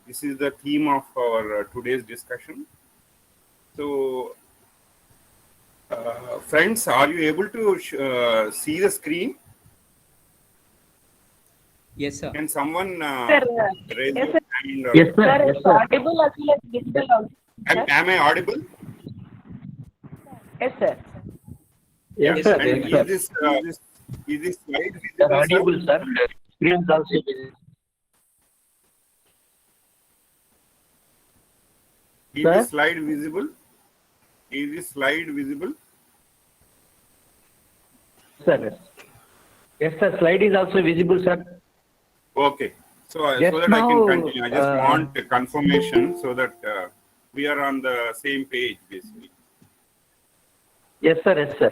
This is the theme of our today's discussion. So, friends, are you able to see the screen? Yes, sir. Can someone raise Yes, your sir. hand? Yes, sir. Sir, Yes, it's sir. audible as well as visible also. Am I audible? Yes, sir. Yes, Yes, sir. sir. And Yes, sir. is this slide Sir, visible, sir? audible, sir. Screen is also visible. Is Sir? this slide visible? Is this slide visible? Sir. Yes, sir. Slide is also visible, sir. Okay. So, Just so that I can now, continue, I just want a confirmation so that we are on the same page, basically. Yes, sir. Yes, sir.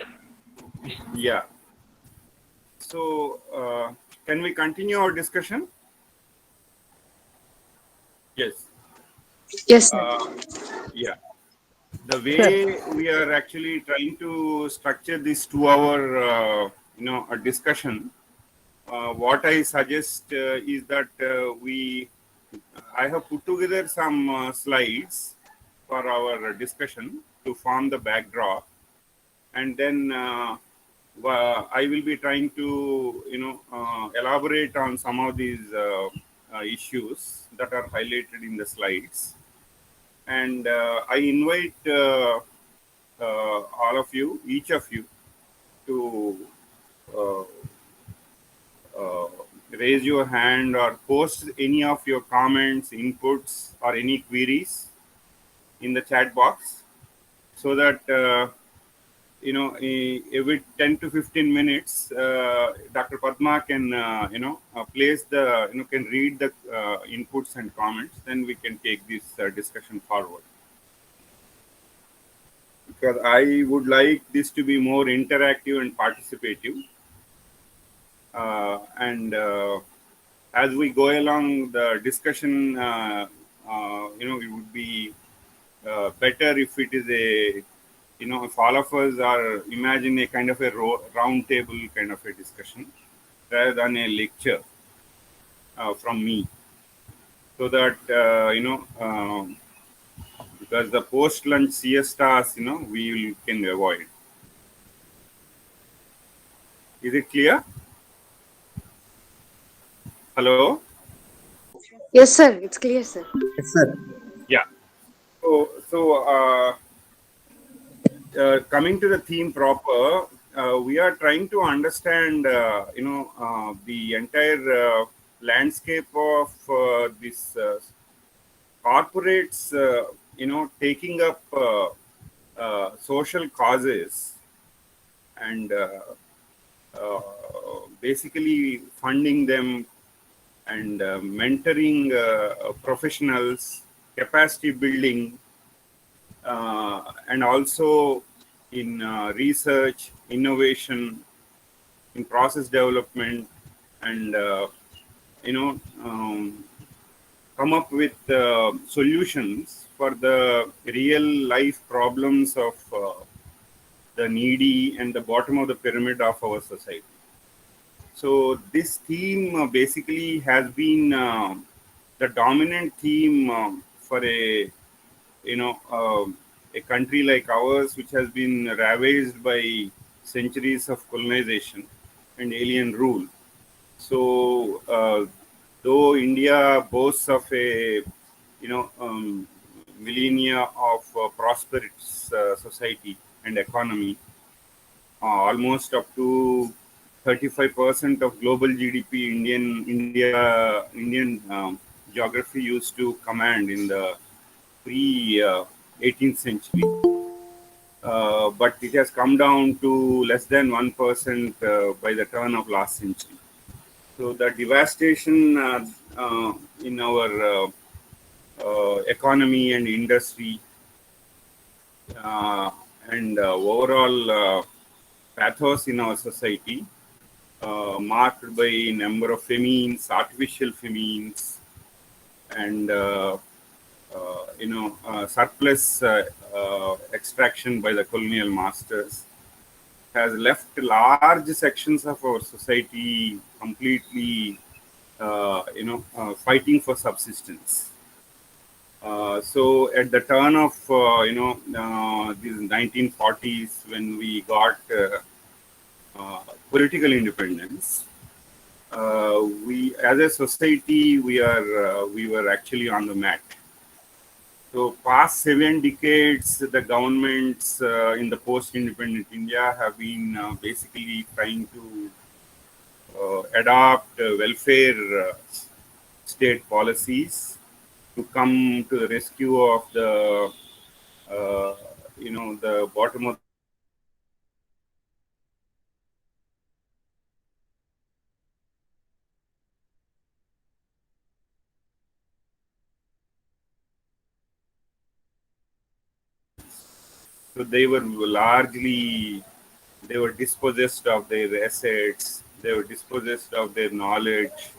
Yeah. So, can we continue our discussion? Yes. Yes, sir. Yeah. The way we are actually trying to structure this 2 hour, a discussion, what I suggest is that I have put together some slides for our discussion to form the backdrop, and then I will be trying to, elaborate on some of these issues that are highlighted in the slides. And I invite all of you, each of you, to uh, uh, raise your hand or post any of your comments, inputs, or any queries in the chat box, so that every 10 to 15 minutes, Dr. Padma can place the can read the inputs and comments. Then we can take this discussion forward, because I would like this to be more interactive and participative. And as we go along the discussion, it would be better if it is if all of us are imagine a kind of a round table kind of a discussion rather than a lecture from me, so that because the post lunch siestas, we can avoid. Is it clear? Hello? Yes, sir. It's clear, sir. Yes, sir. Yeah. So coming to the theme proper, we are trying to understand, the entire landscape of this corporates, taking up social causes and basically funding them and mentoring professionals, capacity building, and also in research, innovation, in process development, and come up with solutions for the real life problems of the needy and the bottom of the pyramid of our society. So this theme basically has been the dominant theme for a country like ours, which has been ravaged by centuries of colonization and alien rule. So, though India boasts of a millennia of prosperous society and economy, almost up to 35% of global GDP, Indian geography used to command in the pre 18th century. But it has come down to less than 1% by the turn of last century. So the devastation in our economy and industry, and overall pathos in our society, marked by a number of famines, artificial famines, and surplus extraction by the colonial masters, has left large sections of our society completely, fighting for subsistence. So at the turn of these 1940s, when we got political independence, we as a society we were actually on the mat. So past 7 decades, the governments in the post-independent India have been basically trying to adopt welfare state policies to come to the rescue of the uh, the bottom of the society, and so they were dispossessed of their assets, they were dispossessed of their knowledge,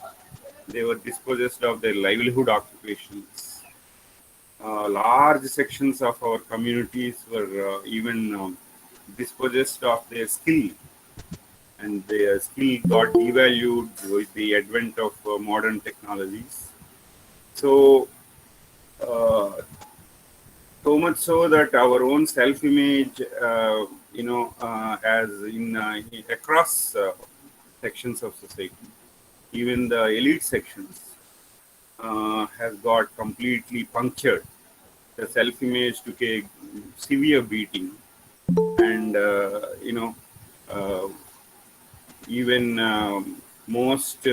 they were dispossessed of their livelihood occupations. Large sections of our communities were even dispossessed of their skill, and their skill got devalued with the advent of modern technologies. So, uh, so much so that our own self-image, as in across sections of society, even the elite sections, has got completely punctured. The self-image took a severe beating, and uh, even most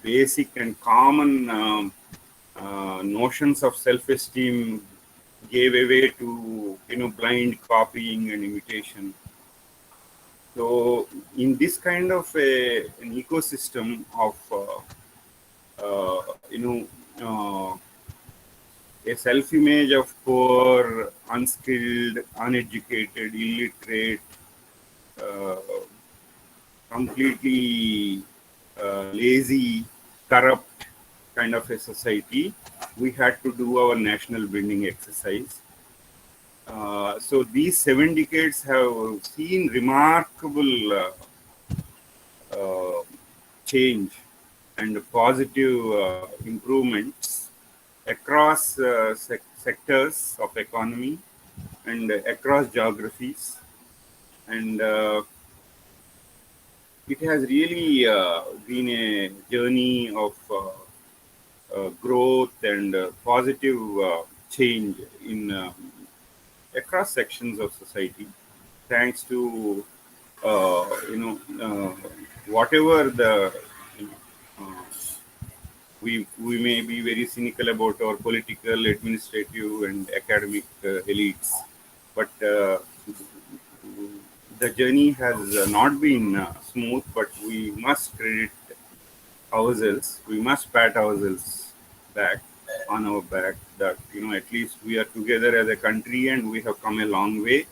basic and common notions of self-esteem gave away to blind copying and imitation. So in this kind of an ecosystem of uh, you know uh, a self-image of poor, unskilled, uneducated, illiterate, uh, completely lazy, corrupt kind of a society, we had to do our national building exercise. So these 7 decades have seen remarkable uh, change and positive improvements across sectors of economy and across geographies, and it has really been a journey of growth and positive change in across sections of society, thanks to whatever the you know, uh, we may be very cynical about our political, administrative, and academic elites, but the journey has not been smooth. But we must credit ourselves. We must pat ourselves back on our back that at least we are together as a country and we have come a long way,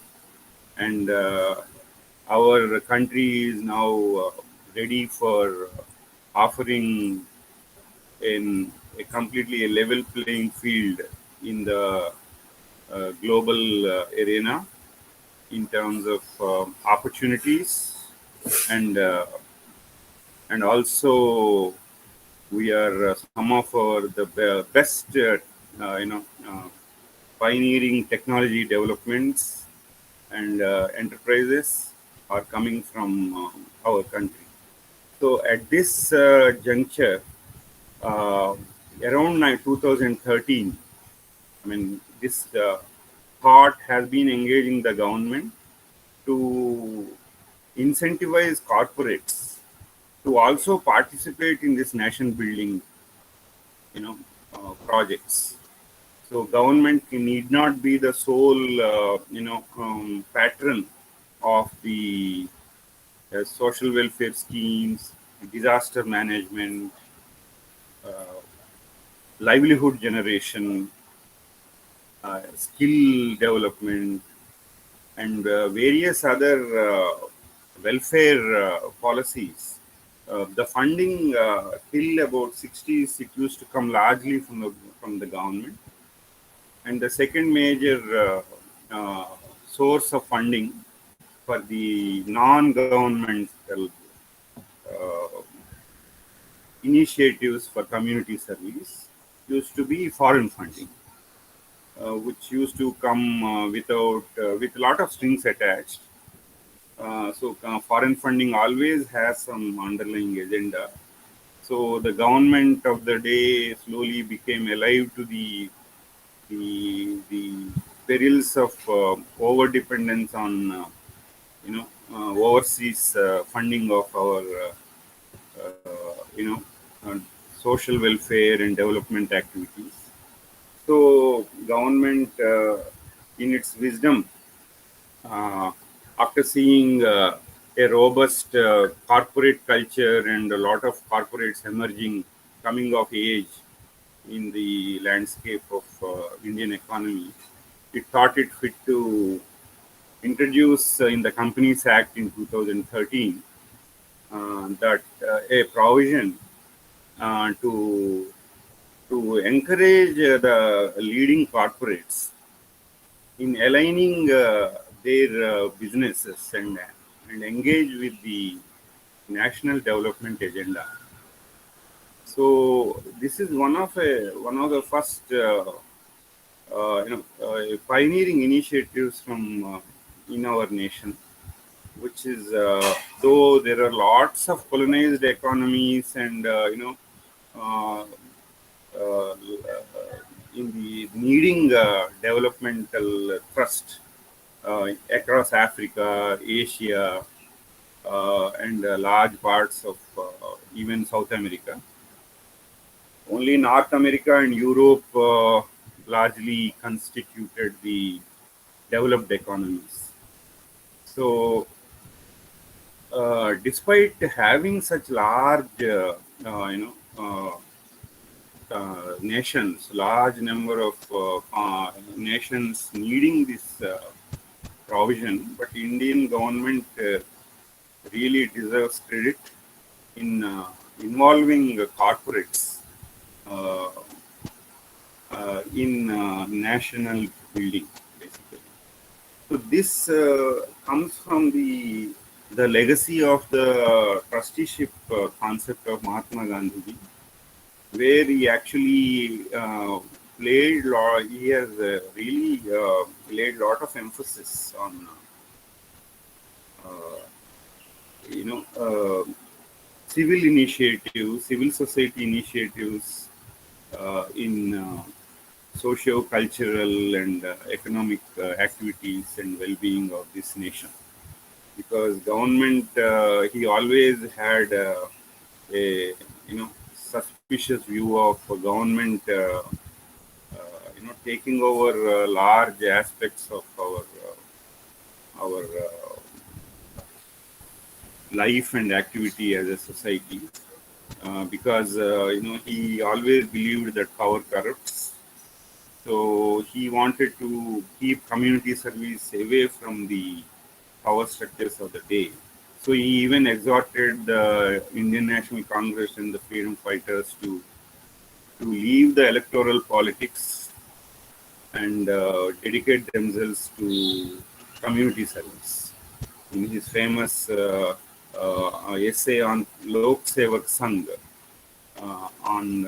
and our country is now ready for offering in a completely a level playing field in the global arena in terms of opportunities, and also we are some of our the best uh, you know uh, pioneering technology developments and enterprises are coming from our country. So at this juncture, uh, around 2013, I mean, this thought has been engaging the government to incentivize corporates to also participate in this nation building, you know, projects. So government need not be the sole, patron of the social welfare schemes, disaster management, uh, livelihood generation, skill development, and various other welfare policies. The funding till about 60s, it used to come largely from the government, and the second major source of funding for the non-governmental uh, initiatives for community service used to be foreign funding. which used to come with a lot of strings attached. Foreign funding always has some underlying agenda. So the government of the day slowly became alive to the perils of over dependence on overseas funding of our social welfare and development activities. So government, in its wisdom, uh, after seeing a robust corporate culture and a lot of corporates emerging, coming of age in the landscape of Indian economy, it thought it fit to introduce in the Companies Act in 2013 that a provision to encourage the leading corporates in aligning their businesses and engage with the national development agenda. So this is one of the first pioneering initiatives from in our nation, which is though there are lots of colonized economies and uh, uh, in the needing developmental trust across Africa, Asia, and large parts of even South America. Only North America and Europe largely constituted the developed economies. So, despite having such large, nations, large number of nations needing this provision, but Indian government really deserves credit in involving corporates uh, in national building, basically. So this comes from the legacy of the trusteeship concept of Mahatma Gandhi, where he actually he has really laid a lot of emphasis on uh, you know civil initiatives, civil society initiatives in socio-cultural and economic activities and well-being of this nation. Because government, he always had a suspicious view of government, taking over large aspects of our life and activity as a society. Because he always believed that power corrupts. So he wanted to keep community service away from the power structures of the day. So he even exhorted the Indian National Congress and the freedom fighters to leave the electoral politics and dedicate themselves to community service. In his famous essay on Lok Sevak Sangh, on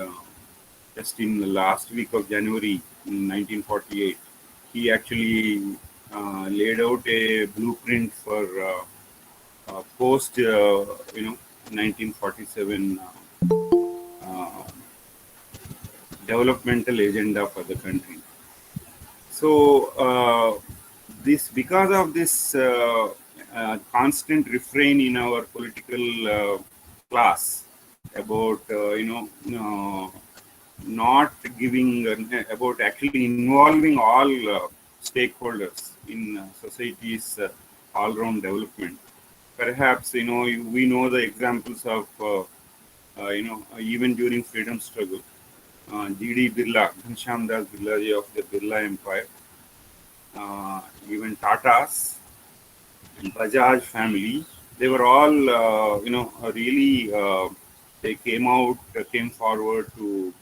just in the last week of January in 1948, he actually laid out a blueprint for post 1947 uh, developmental agenda for the country. So this because of this constant refrain in our political class about not giving about actually involving all stakeholders in society's all-round development. Perhaps we know the examples of even during freedom struggle, G.D. Birla, Ghanshyam Das Birla of the Birla Empire, even Tatas and Bajaj family, they were all really they came forward to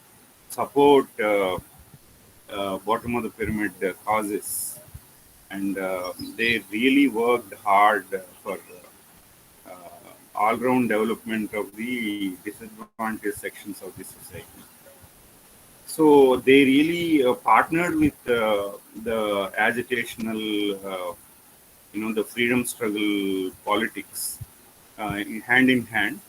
support bottom of the pyramid causes, and they really worked hard for all-round development of the disadvantaged sections of the society. So they really partnered with the agitational, the freedom struggle politics hand in hand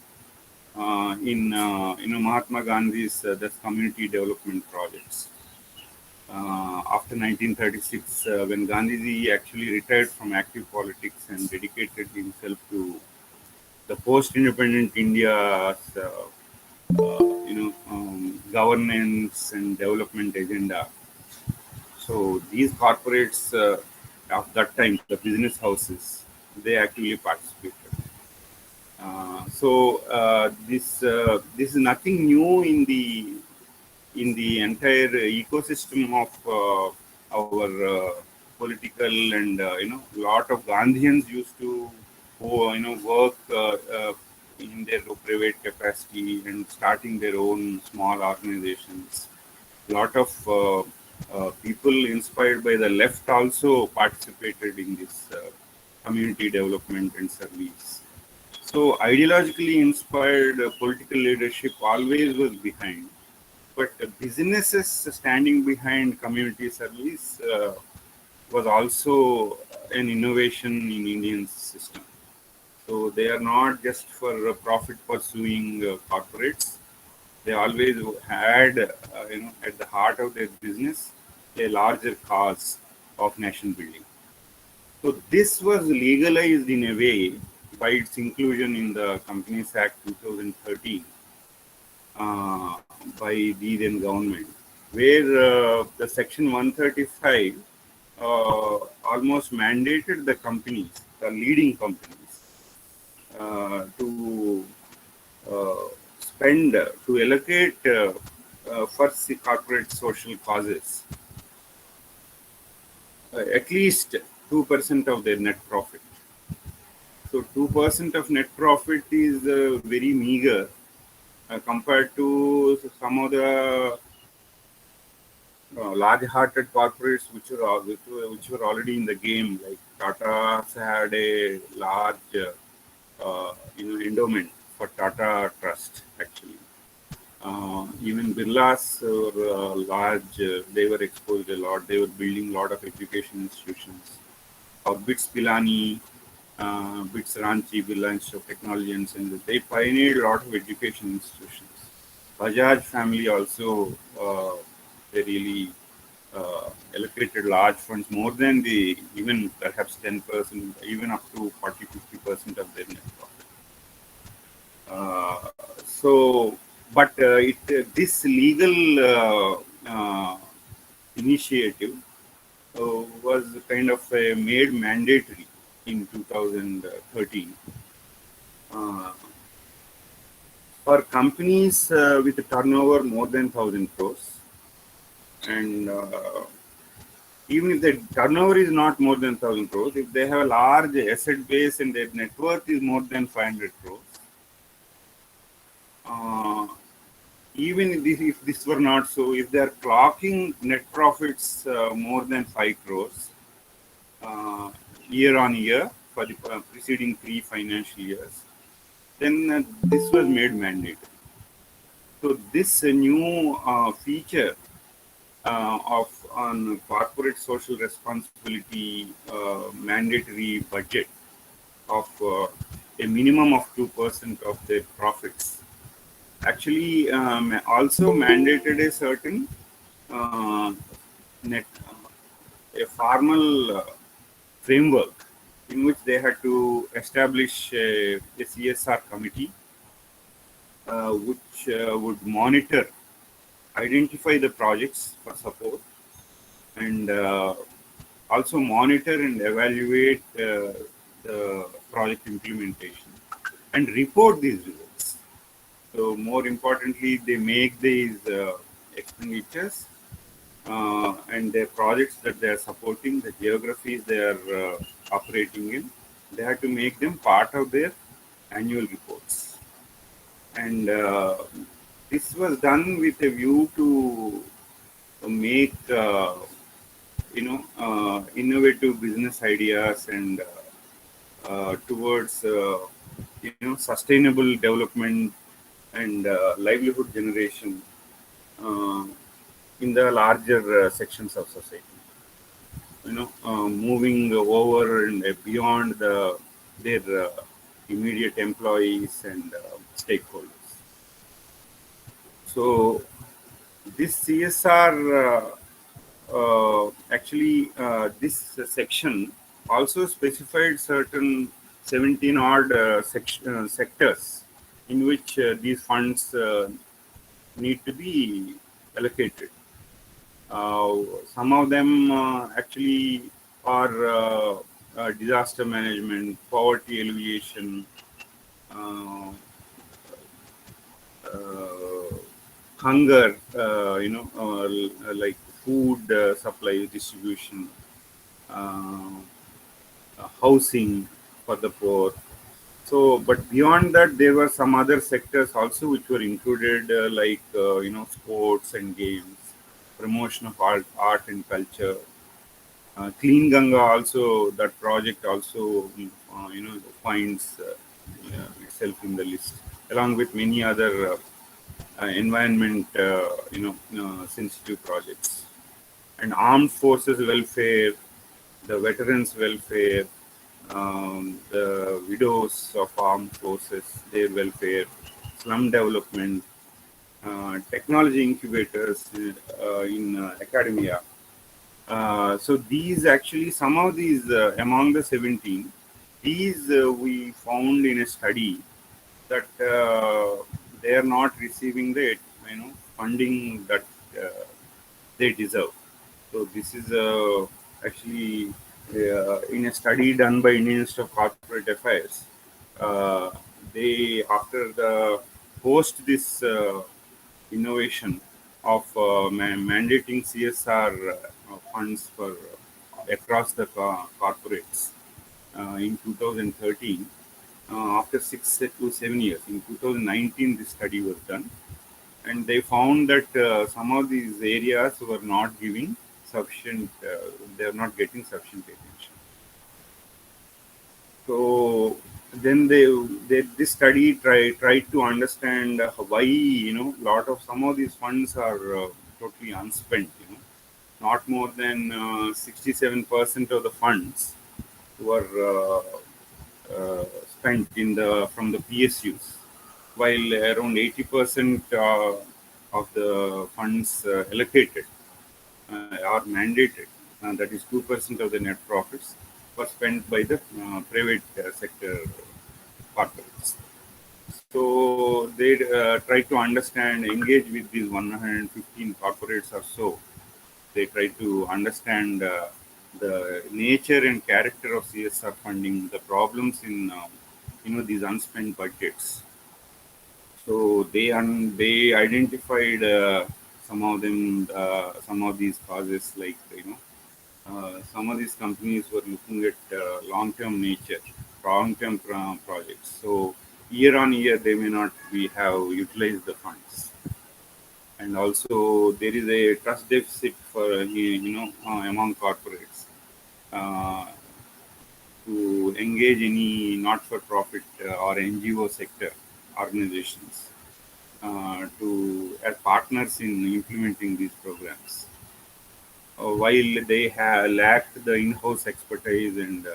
in Mahatma Gandhi's the community development projects. After 1936, when Gandhiji actually retired from active politics and dedicated himself to the post-independent India's governance and development agenda. So these corporates of that time, the business houses, they actually participated. This is nothing new in the entire ecosystem of our political and lot of Gandhians used to work in their private capacity and starting their own small organizations. Lot of people inspired by the left also participated in this community development and service. So ideologically inspired political leadership always was behind, but businesses standing behind community service was also an innovation in Indian system. So they are not just for profit pursuing corporates. They always had, at the heart of their business, a larger cause of nation building. So this was legalized in a way by its inclusion in the Companies Act 2013 uh, by the then government, where the Section 135 almost mandated the companies, the leading companies, to spend, to allocate for corporate social causes at least 2% of their net profit. So 2% of net profit is very meager compared to some of the large-hearted corporates which were already in the game. Like Tata had a large endowment for Tata Trust actually. Even Birlas were large. They were exposed a lot. They were building a lot of education institutions. Or BITS Pilani, BITS Ranchi, Birla Institute of Technology and Science. They pioneered a lot of education institutions. Bajaj family also, they really allocated large funds, more than the even perhaps 10%, even up to 40-50% of their net profit. So, but this legal initiative was kind of made mandatory in 2013 uh, for companies with a turnover more than 1,000 crores, and even if the turnover is not more than 1,000 crores, if they have a large asset base and their net worth is more than 500 crores, uh, even if this were not so, if they are clocking net profits more than 5 crores year on year for the preceding 3 financial years, then this was made mandatory. So this new feature of on corporate social responsibility mandatory budget of a minimum of 2% of their profits actually also mandated a certain uh, net a formal framework in which they had to establish a CSR committee which would monitor, identify the projects for support, and also monitor and evaluate the project implementation and report these results. So more importantly, they make these expenditures and their projects that they are supporting, the geographies they are operating in, they have to make them part of their annual reports. And this was done with a view to make innovative business ideas and towards sustainable development and livelihood generation. Uh, in the larger sections of society. Moving over and beyond their immediate employees and stakeholders. So this CSR actually this section also specified certain 17 odd sectors in which these funds need to be allocated. Some of them actually are disaster management, poverty alleviation, uh, uh, hunger, like food supply distribution, uh, housing for the poor. So, but beyond that, there were some other sectors also which were included, sports and games, promotion of art and culture, Clean Ganga also, that project also, finds itself in the list, along with many other environment, sensitive projects. And armed forces welfare, the veterans welfare, the widows of armed forces, their welfare, slum development, technology incubators in academia. So these actually, some of these among the 17, these we found in a study that they are not receiving the funding that they deserve. So this is actually in a study done by Indian Institute of Corporate Affairs. Uh, they after the post this innovation of mandating CSR funds for across the corporates in 2013. After 6 to 7 years, in 2019, this study was done, and they found that some of these areas were not giving sufficient, they are not getting sufficient attention. So then this study tried to understand why lot of some of these funds are totally unspent. Not more than 67% of the funds were spent in the from the PSUs, while around 80% of the funds allocated are mandated, that is 2% of the net profits, were spent by the private sector corporates. So they try to understand, engage with these 115 corporates or so. They try to understand the nature and character of CSR funding, the problems in these unspent budgets. So they identified some of them, some of these causes, like some of these companies were looking at long-term nature, long-term projects. So year on year, they may not be have utilized the funds, and also there is a trust deficit for among corporates uh, to engage any not-for-profit or NGO sector organizations to as partners in implementing these programs. While they have lacked the in-house expertise and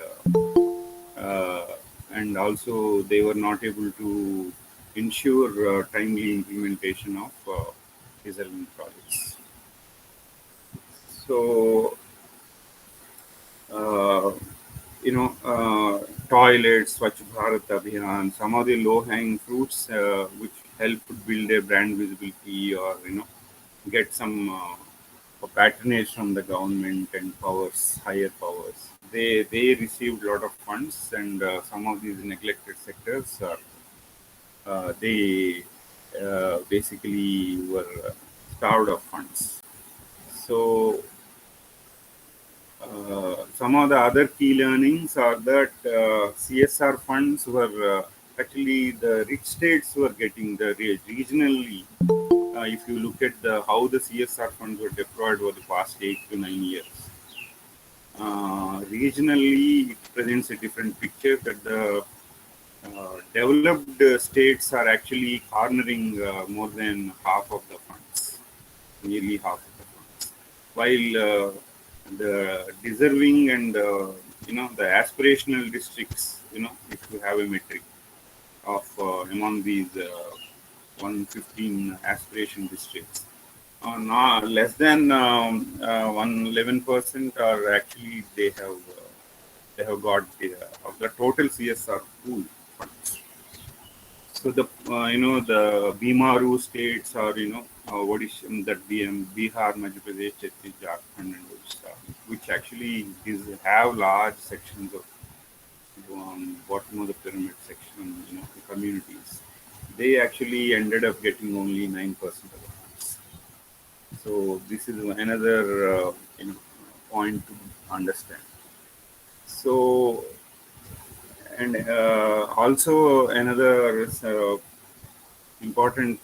also they were not able to ensure timely implementation of resilient projects. So uh, toilets, Swachh Bharat Abhiyan, some of the low-hanging fruits which help build a brand visibility, or get some patronage from the government and powers, higher powers. They received a lot of funds, and some of these neglected sectors are they basically were starved of funds. So some of the other key learnings are that CSR funds were actually the rich states were getting the regionally. If you look at how the CSR funds were deployed over the past 8 to 9 years, regionally it presents a different picture, that the developed states are actually cornering more than half of the funds, nearly half of the funds. while the deserving and the aspirational districts, if you have a metric of among these 115 aspiration districts, not less than 111% are actually they have got of the total CSR pool funds. So the Bimaru states are Odisha, that Bihar, Madhya Pradesh, Chhattisgarh, Jharkhand, and Odisha, which actually have large sections of bottom of the pyramid section, the communities. They actually ended up getting only 9% of the funds. So this is another point to understand. So, and also another important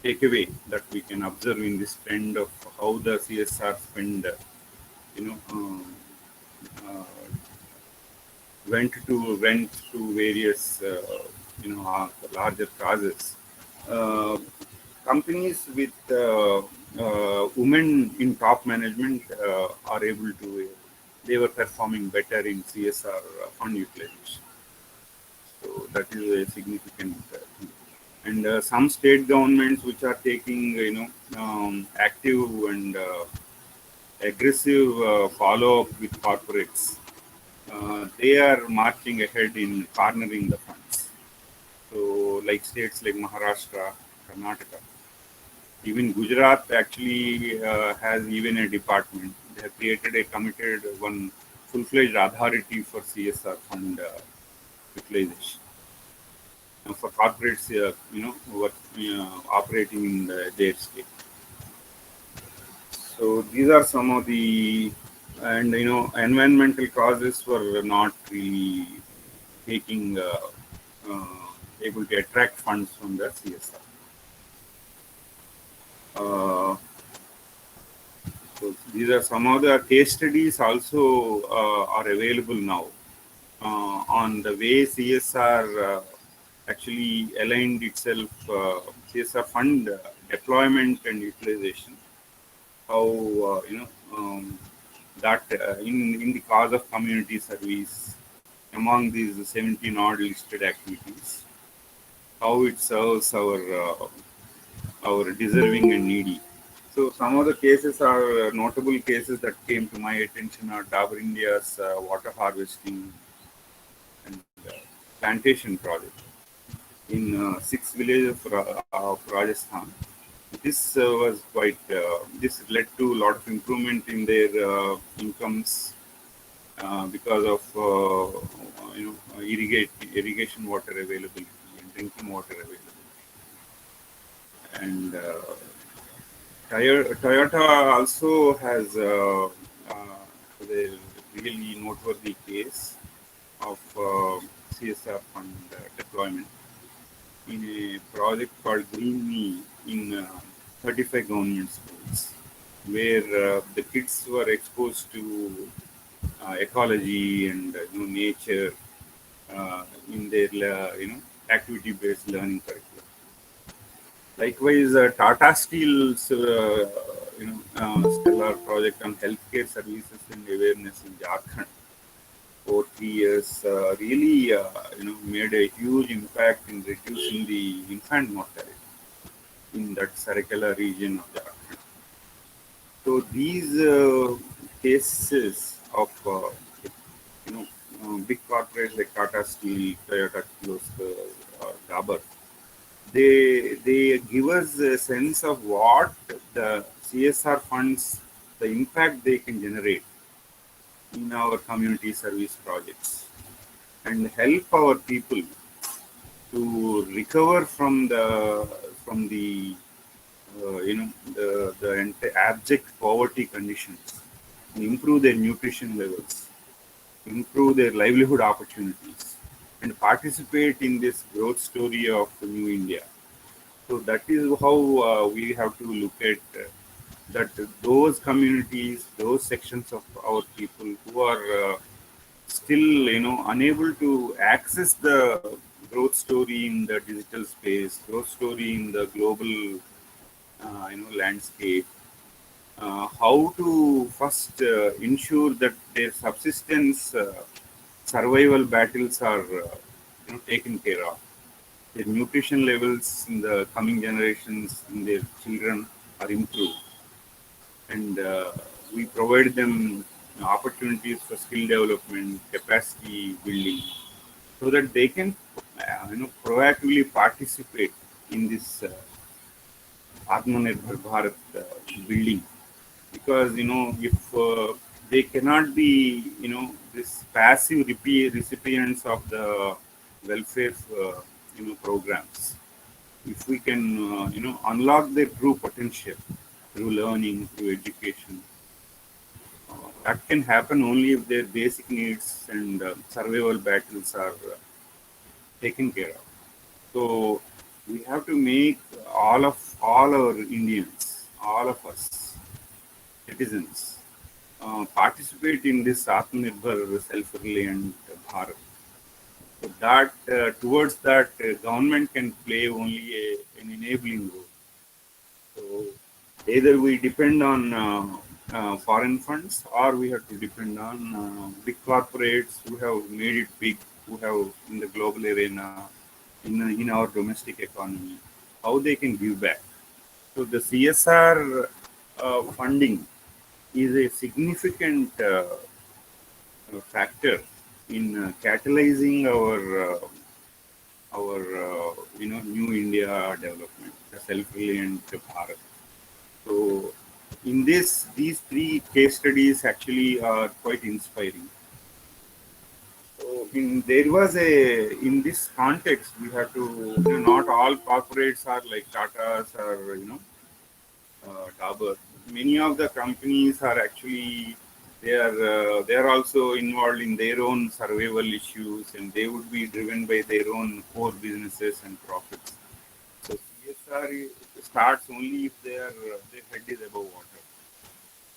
takeaway that we can observe in this trend of how the CSR spend, you know, uh, went to various, larger causes. Uh, Companies with women in top management are able to. They were performing better in CSR fund utilization. So that is a significant thing. And some state governments which are taking, active and aggressive follow-up with corporates, they are marching ahead in cornering the funds. So, like states like Maharashtra, Karnataka, even Gujarat actually has even a department. They have created a committed one full-fledged authority for CSR fund utilization for corporates, who are operating in their state. So these are some of the, and environmental causes were not really taking uh, able to attract funds from the CSR. Uh, so these are some of the case studies also are available now on the way CSR actually aligned itself, CSR fund deployment and utilization. How that in the cause of community service among these 17 odd listed activities, how it serves our deserving and needy. So some of the cases are notable cases that came to my attention are Dabur India's water harvesting and plantation project in 6 villages of Rajasthan. This was quite. This led to a lot of improvement in their incomes because of irrigation water availability and drinking water availability. And Toyota also has a really noteworthy case of CSR fund deployment in a project called Green Me in 35 government schools, where the kids were exposed to ecology and nature in their activity-based learning curriculum. Likewise, Tata Steel's stellar project on healthcare services and awareness in Jharkhand for 3 years really made a huge impact in reducing the infant mortality in that Sarakela region of Jharkhand. So these cases of big corporates like Tata Steel, Toyota, Kirloskar, Dabur, they give us a sense of what the CSR funds, the impact they can generate in our community service projects and help our people to recover from the abject poverty conditions, improve their nutrition levels, improve their livelihood opportunities, and participate in this growth story of the new India. So that is how we have to look at that those communities, those sections of our people who are still unable to access the growth story in the digital space, growth story in the global landscape, how to first ensure that their subsistence survival battles are taken care of. Their nutrition levels in the coming generations and their children are improved, and we provide them opportunities for skill development, capacity building, so that they can proactively participate in this Atmanirbhar Bharat building. Because if they cannot be this passive recipients of the welfare programs, if we can unlock their true potential through learning, through education, that can happen only if their basic needs and survival battles are taken care of. So we have to make all our Indians, all of us citizens, participate in this Atmanirbhar self-reliant Bharat. So that towards that, government can play only an enabling role. So either we depend on foreign funds, or we have to depend on big corporates who have made it big, who have in the global arena, in our domestic economy, how they can give back. So the CSR funding is a significant factor in catalyzing our new India development, the self-reliant Bharat. So in these three case studies actually are quite inspiring. So there was in this context we have to not all corporates are like Tata's or Dabur. Many of the companies are actually they are also involved in their own survival issues, and they would be driven by their own core businesses and profits. So CSR starts only if their head is above water.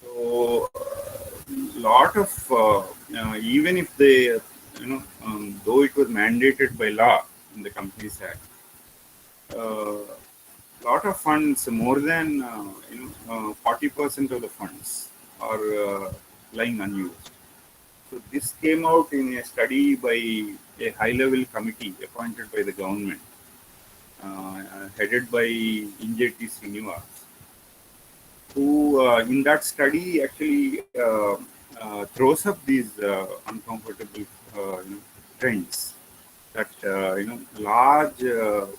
So lot of even if they though it was mandated by law in the Companies Act, uh, lot of funds, more than 40% of the funds are lying unused. So this came out in a study by a high-level committee appointed by the government, headed by Injeti Srinivas, who in that study actually throws up these uncomfortable trends that large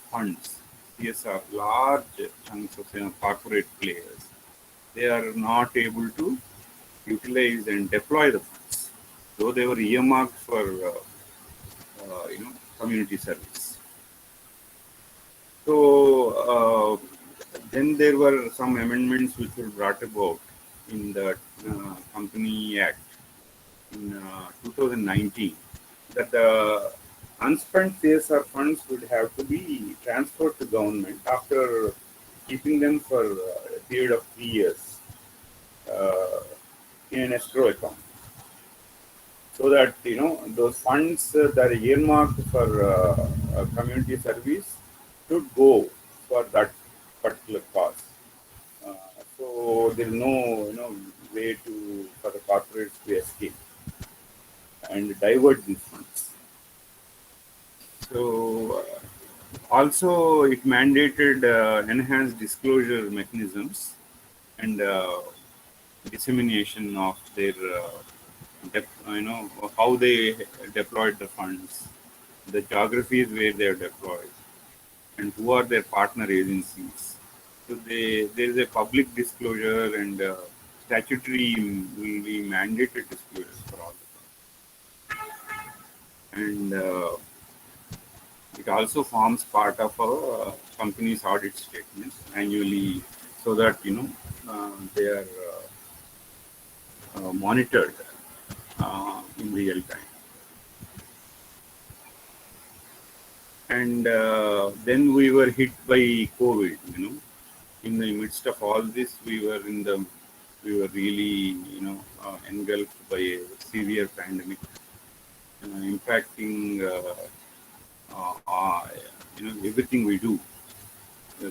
funds, CSR, large chunks of corporate players, they are not able to utilize and deploy the funds, though they were earmarked for community service. So then there were some amendments which were brought about in the Company Act in 2019, that the unspent CSR funds would have to be transferred to government after keeping them for a period of 3 years uh, in an escrow account, so that those funds that are earmarked for community service should go for that particular cause. Uh, so there is no way to for the corporates to escape and divert these funds. So also it mandated enhanced disclosure mechanisms and dissemination of their how they deployed the funds, the geographies where they are deployed, and who are their partner agencies. So there is a public disclosure and statutory will be mandated disclosures for all the funds. And it also forms part of our company's audit statements annually, so that they are monitored in real time. And then we were hit by COVID. In the midst of all this, we were really engulfed by a severe pandemic, impacting everything we do.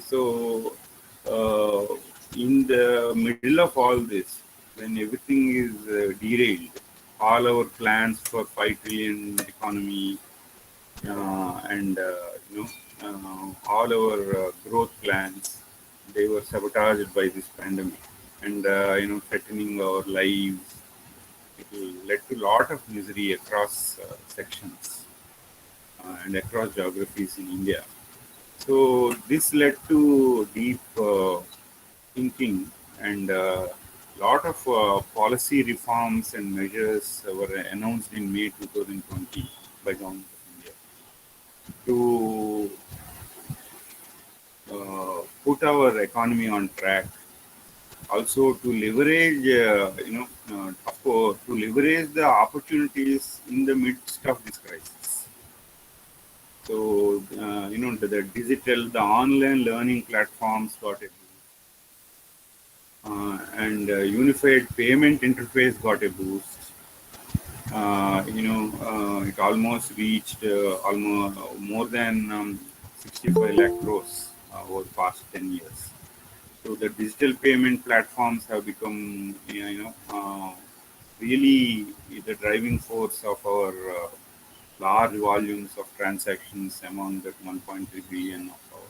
So in the middle of all this, when everything is derailed, all our plans for 5 trillion economy and all our growth plans, they were sabotaged by this pandemic, and threatening our lives. It led to a lot of misery across sections and across geographies in India. So this led to deep thinking, and a lot of policy reforms and measures were announced in May 2020 by Government of India to put our economy on track. Also to leverage, of course, to leverage the opportunities in the midst of this crisis. So, the digital, the online learning platforms got a boost, and unified payment interface got a boost. It almost reached almost more than 65 lakh crores over the past 10 years. So the digital payment platforms have become, really the driving force of our large volumes of transactions among that 1.3 billion of our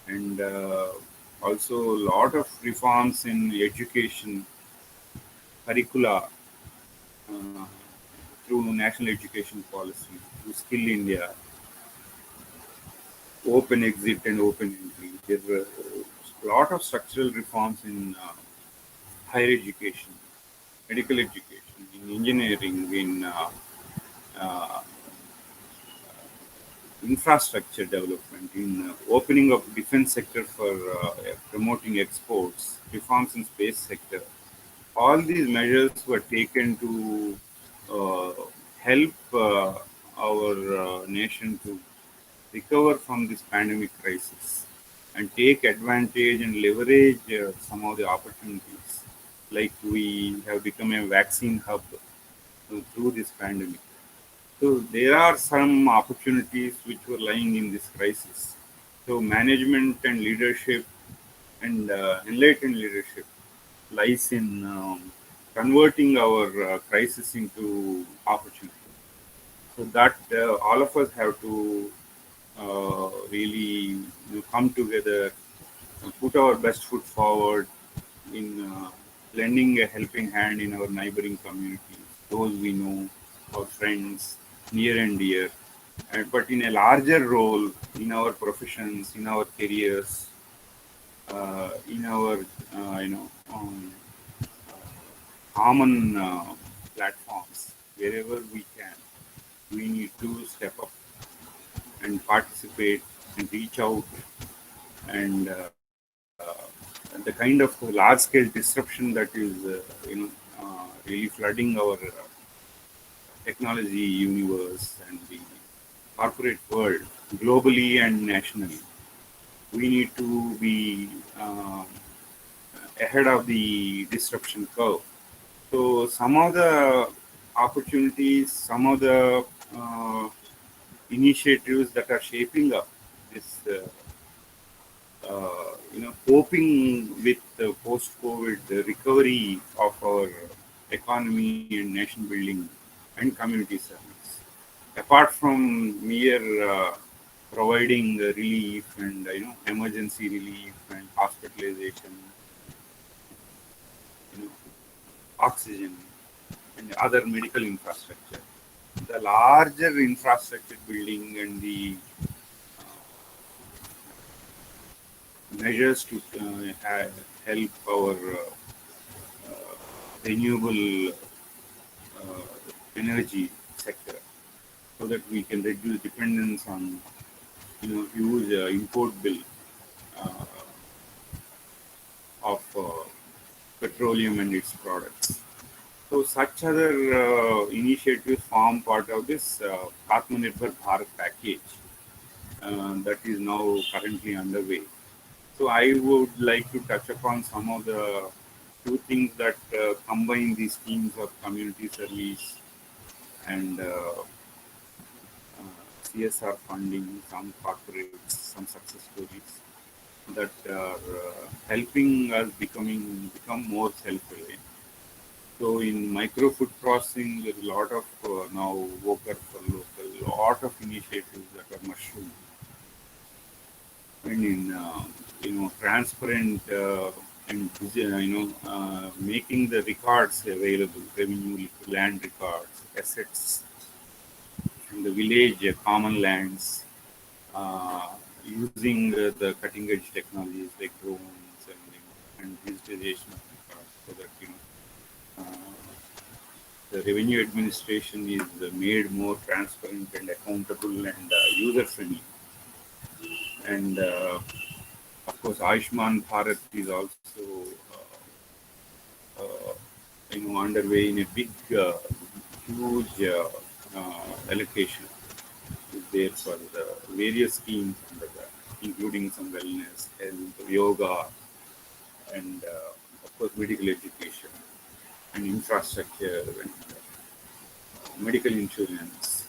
population. And also a lot of reforms in education curricula uh, through national education policy, through Skill India, open exit and open entry. There were a lot of structural reforms in higher education, medical education, in engineering, in uh, infrastructure development, in opening of defense sector for promoting exports, reforms in space sector. All these measures were taken to uh, help our nation to recover from this pandemic crisis and take advantage and leverage some of the opportunities. Like we have become a vaccine hub through this pandemic. So there are some opportunities which were lying in this crisis. So management and leadership and enlightened leadership lies in converting our crisis into opportunity. So that all of us have to really come together and put our best foot forward in lending a helping hand in our neighboring communities, those we know, our friends, near and dear, but in a larger role in our professions, in our careers, in our common platforms, wherever we can, we need to step up and participate and reach out, and the kind of large-scale disruption that is, really flooding our technology universe and the corporate world globally and nationally. We need to be ahead of the disruption curve. So some of the opportunities, some of the initiatives that are shaping up this, coping with the post-COVID the recovery of our economy and nation building and community service. Apart from mere providing relief and emergency relief and hospitalization, you know, oxygen and other medical infrastructure, the larger infrastructure building and the measures to help our renewable energy sector, so that we can reduce dependence on huge import bill uh, of petroleum and its products. So such other initiatives form part of this Atmanirbhar Bharat package that is now currently underway. So I would like to touch upon some of the two things that combine these themes of community service and CSR funding, some corporates, some success stories. that are helping us become more self-reliant. So in micro food processing, there's a lot of now vocal for local, lot of initiatives that are mushroom, and in transparent and making the records available, revenue land records, assets in the village, common lands, uh, using the cutting edge technologies like drones and digitization of records, so that the revenue administration is made more transparent and accountable and user friendly. And of course, Ayushman Bharat is also underway in a big, huge allocation is there for the various schemes under that, including some wellness, health, yoga, and of course medical education and infrastructure and medical insurance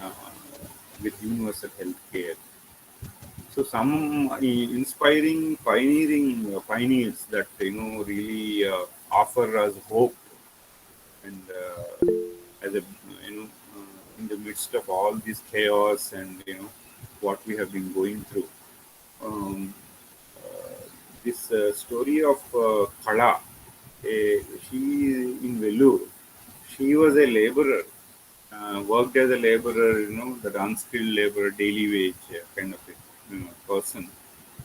uh, with universal health care. So some inspiring, pioneering pioneers that really offer us hope, and as a in the midst of all this chaos and what we have been going through. Um, this story of Kala, she in Vellore, she was a laborer, worked as a laborer, that unskilled laborer, daily wage kind of a person.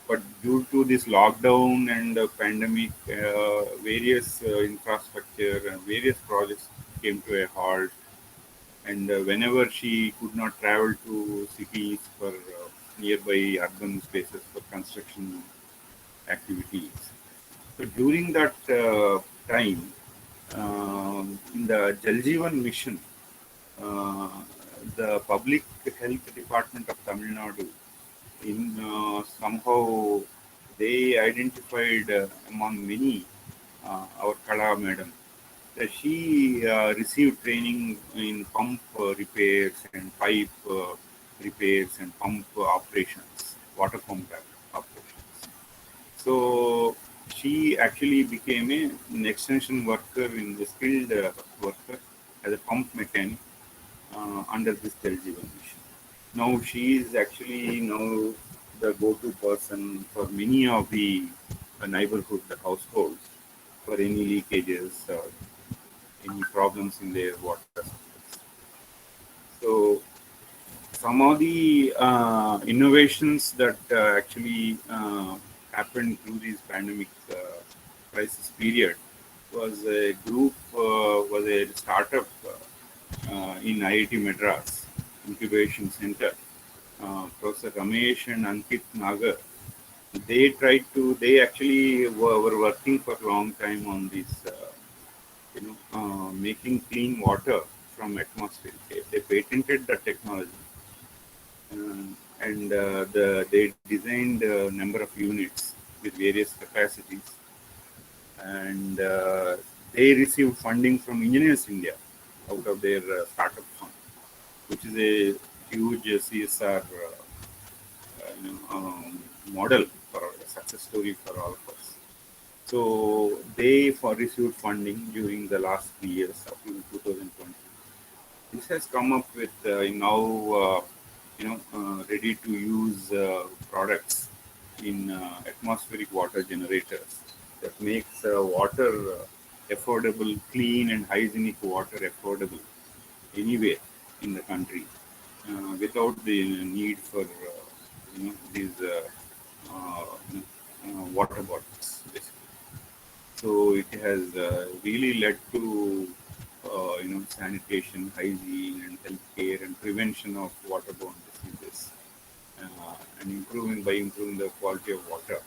But due to this lockdown and pandemic, various infrastructure and various projects came to a halt. And whenever she could not travel to cities for nearby urban spaces for construction activities, so during that time, in the Jal Jeevan mission, uh, the public health department of Tamil Nadu, in somehow they identified among many our Kala madam that she received training in pump repairs and pipe repairs and pump operations, water pump operations. So she actually became an extension worker in the skilled worker as a pump mechanic under this Jal Jeevan mission. Now she is actually now the go-to person for many of the neighborhood households for any leakages or any problems in their water supplies. So some of the innovations that actually happened through this pandemic crisis period was a startup in IIT Madras incubation center. Professor Ramesh and Ankit Nagar, they actually were working for a long time on this, making clean water from atmosphere. They patented the technology, and they designed a number of units with various capacities, and they received funding from Engineers India out of their startup fund, which is a huge CSR model for a success story for all of us. So they received funding during the last 3 years up to 2020. This has come up with now ready to use products in atmospheric water generators that makes water affordable, clean and hygienic water affordable anywhere in the country without the need for these water bottles, basically. So it has really led to sanitation, hygiene, and healthcare and prevention of waterborne diseases, and improving the quality of water.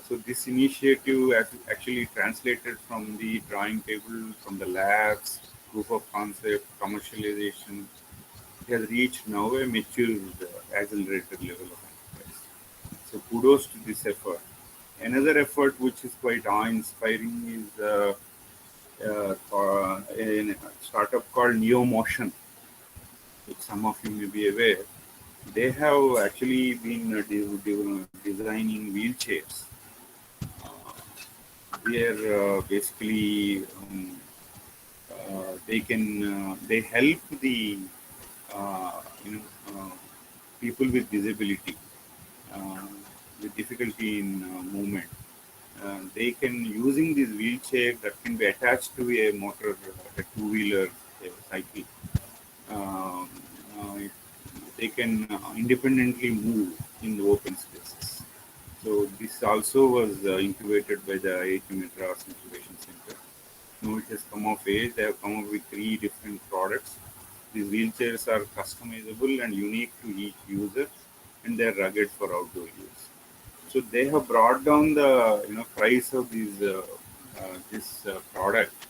So this initiative has actually translated from the drawing table, from the labs, proof of concept, commercialization. It has reached now a mature, accelerated level of enterprise. So kudos to this effort. Another effort which is quite awe-inspiring is a startup called Neo Motion, which some of you may be aware. they have actually been designing wheelchairs where basically they help the uh, you know uh, people with disability uh, with difficulty in movement. They can using this wheelchair that can be attached to a motor, a two-wheeler, a cycle. Um, uh, they can independently move in the open spaces. So this also was incubated by the IIT Madras Incubation Center. Now it has come of age. They have come up with three different products. These wheelchairs are customizable and unique to each user, and they are rugged for outdoor use. So they have brought down the price of these this product,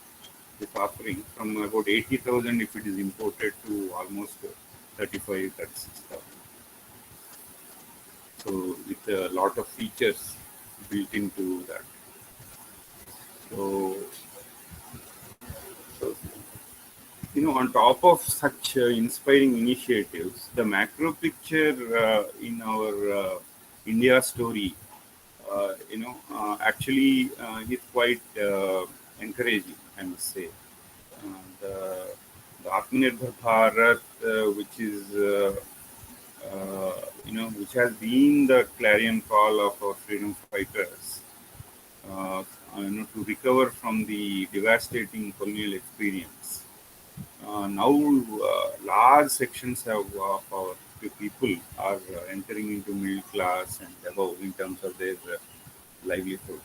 this offering from about 80,000 if it is imported to almost 35, 36,000. So with a lot of features built into that. So, so on top of such inspiring initiatives, the macro picture in our India story, actually is quite encouraging, I must say. The Atmanirbhar Bharat, which is which has been the clarion call of our freedom fighters, uh, to recover from the devastating colonial experience. Now, large sections of our people are entering into middle class and above in terms of their livelihood.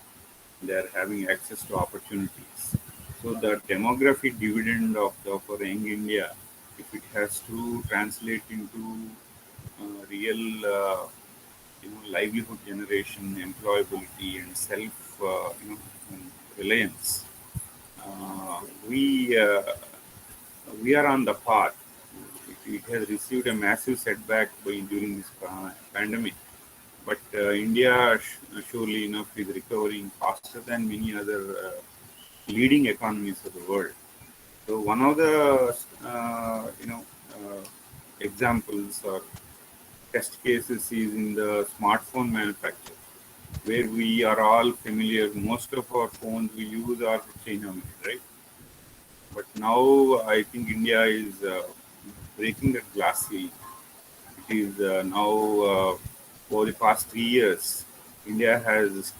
They are having access to opportunities. So the demographic dividend of our young India, if it has to translate into real livelihood generation, employability, and self reliance, uh, we uh, we are on the path. It has received a massive setback during this pandemic, but India surely enough is recovering faster than many other leading economies of the world. So one of the examples or test cases is in the smartphone manufacture, where we are all familiar. Most of our phones we use are China made, right? But now I think India is breaking that glass ceiling. It is now over the past 3 years, India has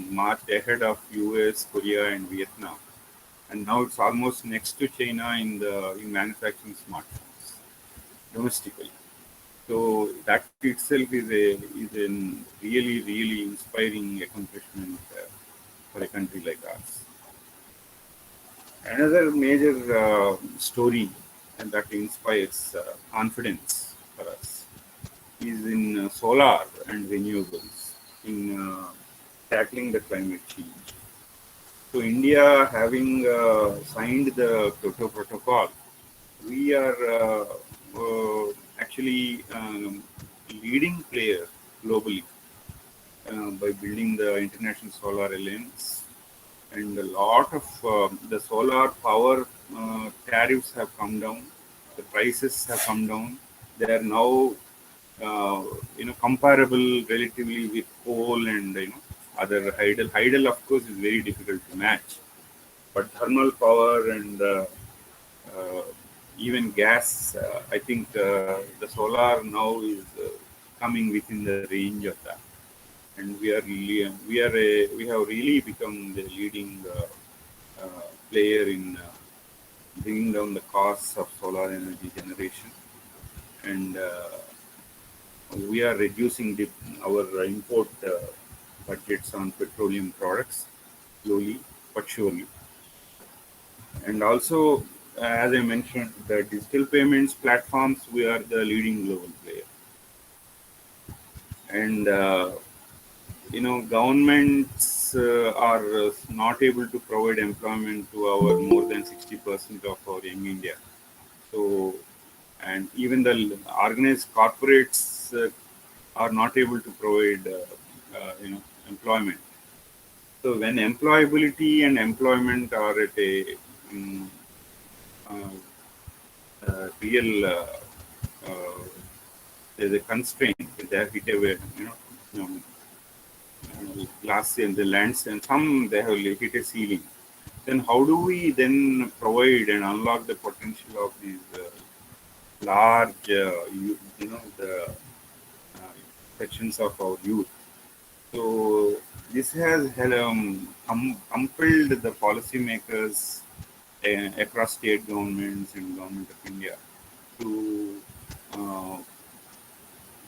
marched ahead of US, Korea, and Vietnam, and now it's almost next to China in manufacturing smartphones domestically. So that itself is a really inspiring accomplishment for a country like ours. Another major story and that inspires confidence for us is in solar and renewables in tackling the climate change. So India having signed the Kyoto Protocol, we are actually leading player globally by building the International Solar Alliance, and a lot of the solar power tariffs have come down, the prices have come down. They are now comparable relatively with coal and other hydel. Hydel, of course, is very difficult to match, but thermal power and uh, even gas, I think the solar now is coming within the range of that, and we have really become the leading player in bringing down the costs of solar energy generation, and we are reducing our import budgets on petroleum products slowly but surely. And also, as I mentioned, the digital payments platforms, we are the leading global player. And governments are not able to provide employment to our more than 60% of our young India. So, and even the organized corporates are not able to provide employment. So when employability and employment are at a um, uh, real uh, there's a constraint. They have hit away, glass in the lands, and some they have hit a ceiling. Then how do we then provide and unlock the potential of these large, the sections of our youth? So this has compelled the policymakers across state governments and government of India to uh,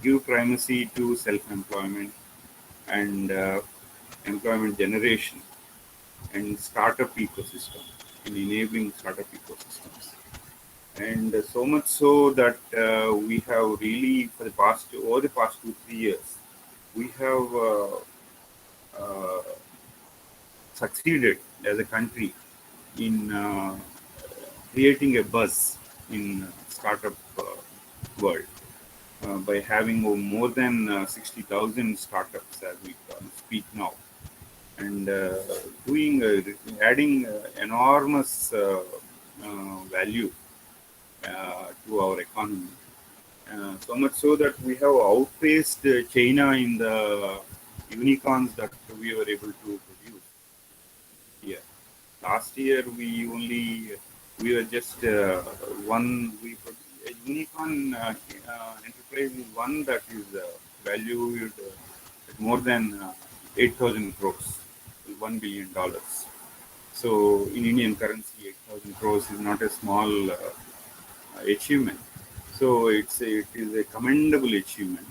give primacy to self-employment and employment generation and startup ecosystem in enabling startup ecosystems. And so much so that we have really, over the past 2 3 years, we have uh, succeeded as a country in creating a buzz in startup world by having more than 60,000 startups as we speak now, and adding enormous value to our economy. So much so that we have outpaced China in the unicorns that we were able to produce here. Last year, we were just a unicorn enterprise is one that is valued at more than 8,000 crores, $1 billion. So in Indian currency, 8,000 crores is not a small achievement. So it is a commendable achievement,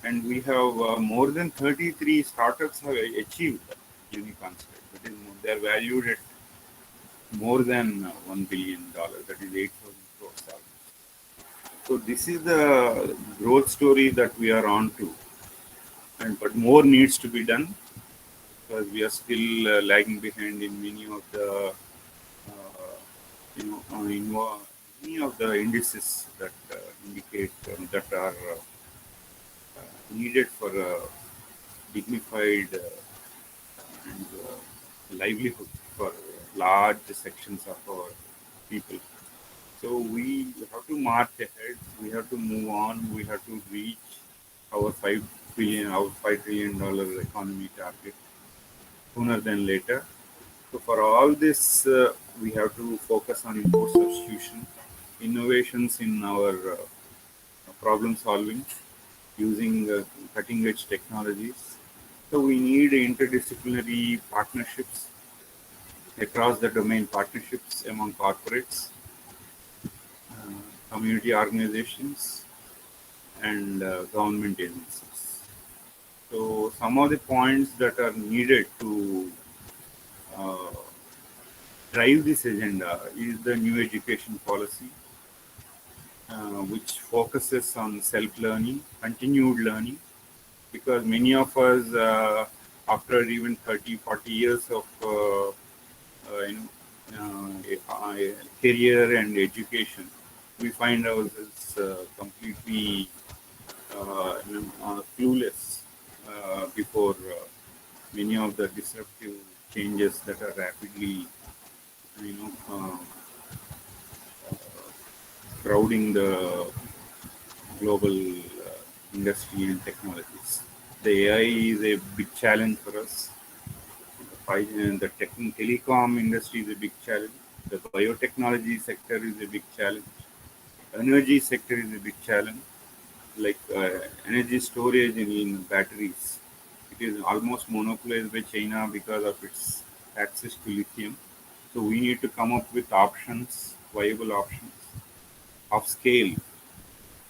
and we have more than 33 startups have achieved unicorn state. That is, they are valued at more than $1 billion. That is 8,000 crores. So this is the growth story that we are on to, and but more needs to be done because we are still lagging behind in many of the many of the indices that indicate that are needed for dignified and livelihood for large sections of our people. So we have to march ahead. We have to move on. We have to reach our $5 trillion economy target sooner than later. So for all this, we have to focus on import substitution, innovations in our problem solving using cutting edge technologies. So we need interdisciplinary partnerships across the domain, partnerships among corporates, uh, community organizations, and government agencies. So some of the points that are needed to uh, drive this agenda is the new education policy, which focuses on self-learning, continued learning, because many of us, after even 30, 40 years of career and education, we find ourselves completely clueless before many of the disruptive changes that are rapidly, you know, uh, crowding the global industry and technologies. The AI is a big challenge for us. The telecom industry is a big challenge. The biotechnology sector is a big challenge. Energy sector is a big challenge. Like energy storage in batteries, it is almost monopolized by China because of its access to lithium. So we need to come up with options, viable options of scale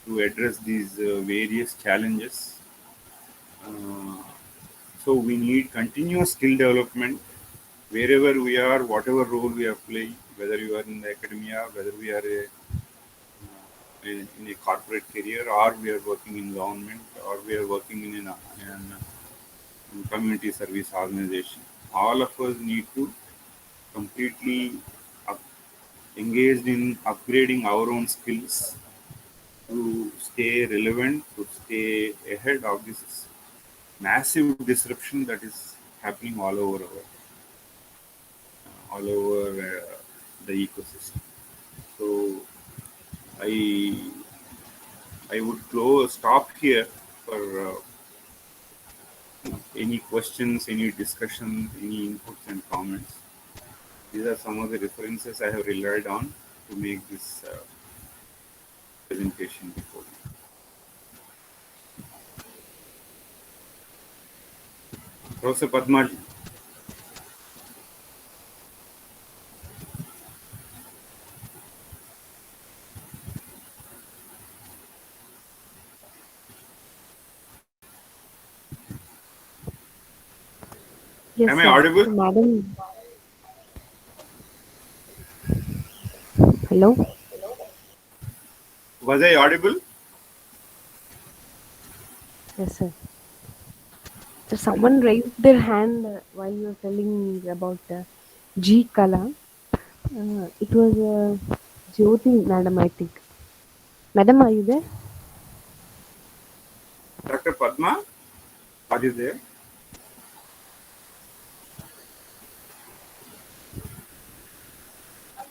to address these various challenges. Uh, so we need continuous skill development wherever we are, whatever role we are playing, whether you are in the academia, whether we are in a corporate career, or we are working in government, or we are working in community service organization. All of us need to completely up, engaged in upgrading our own skills to stay relevant, to stay ahead of this massive disruption that is happening all over the ecosystem. So I I would stop here for any questions, any discussion, any inputs and comments. These are some of the references I have relied on to make this presentation before you. Professor Padma. Yes, Am I sir. audible? So, madam, hello. Was I audible? Yes, sir. So, someone raised their hand while you were telling about G Kala. It was Jyoti, madam, I think. Madam, are you there? Dr. Padma, are you there?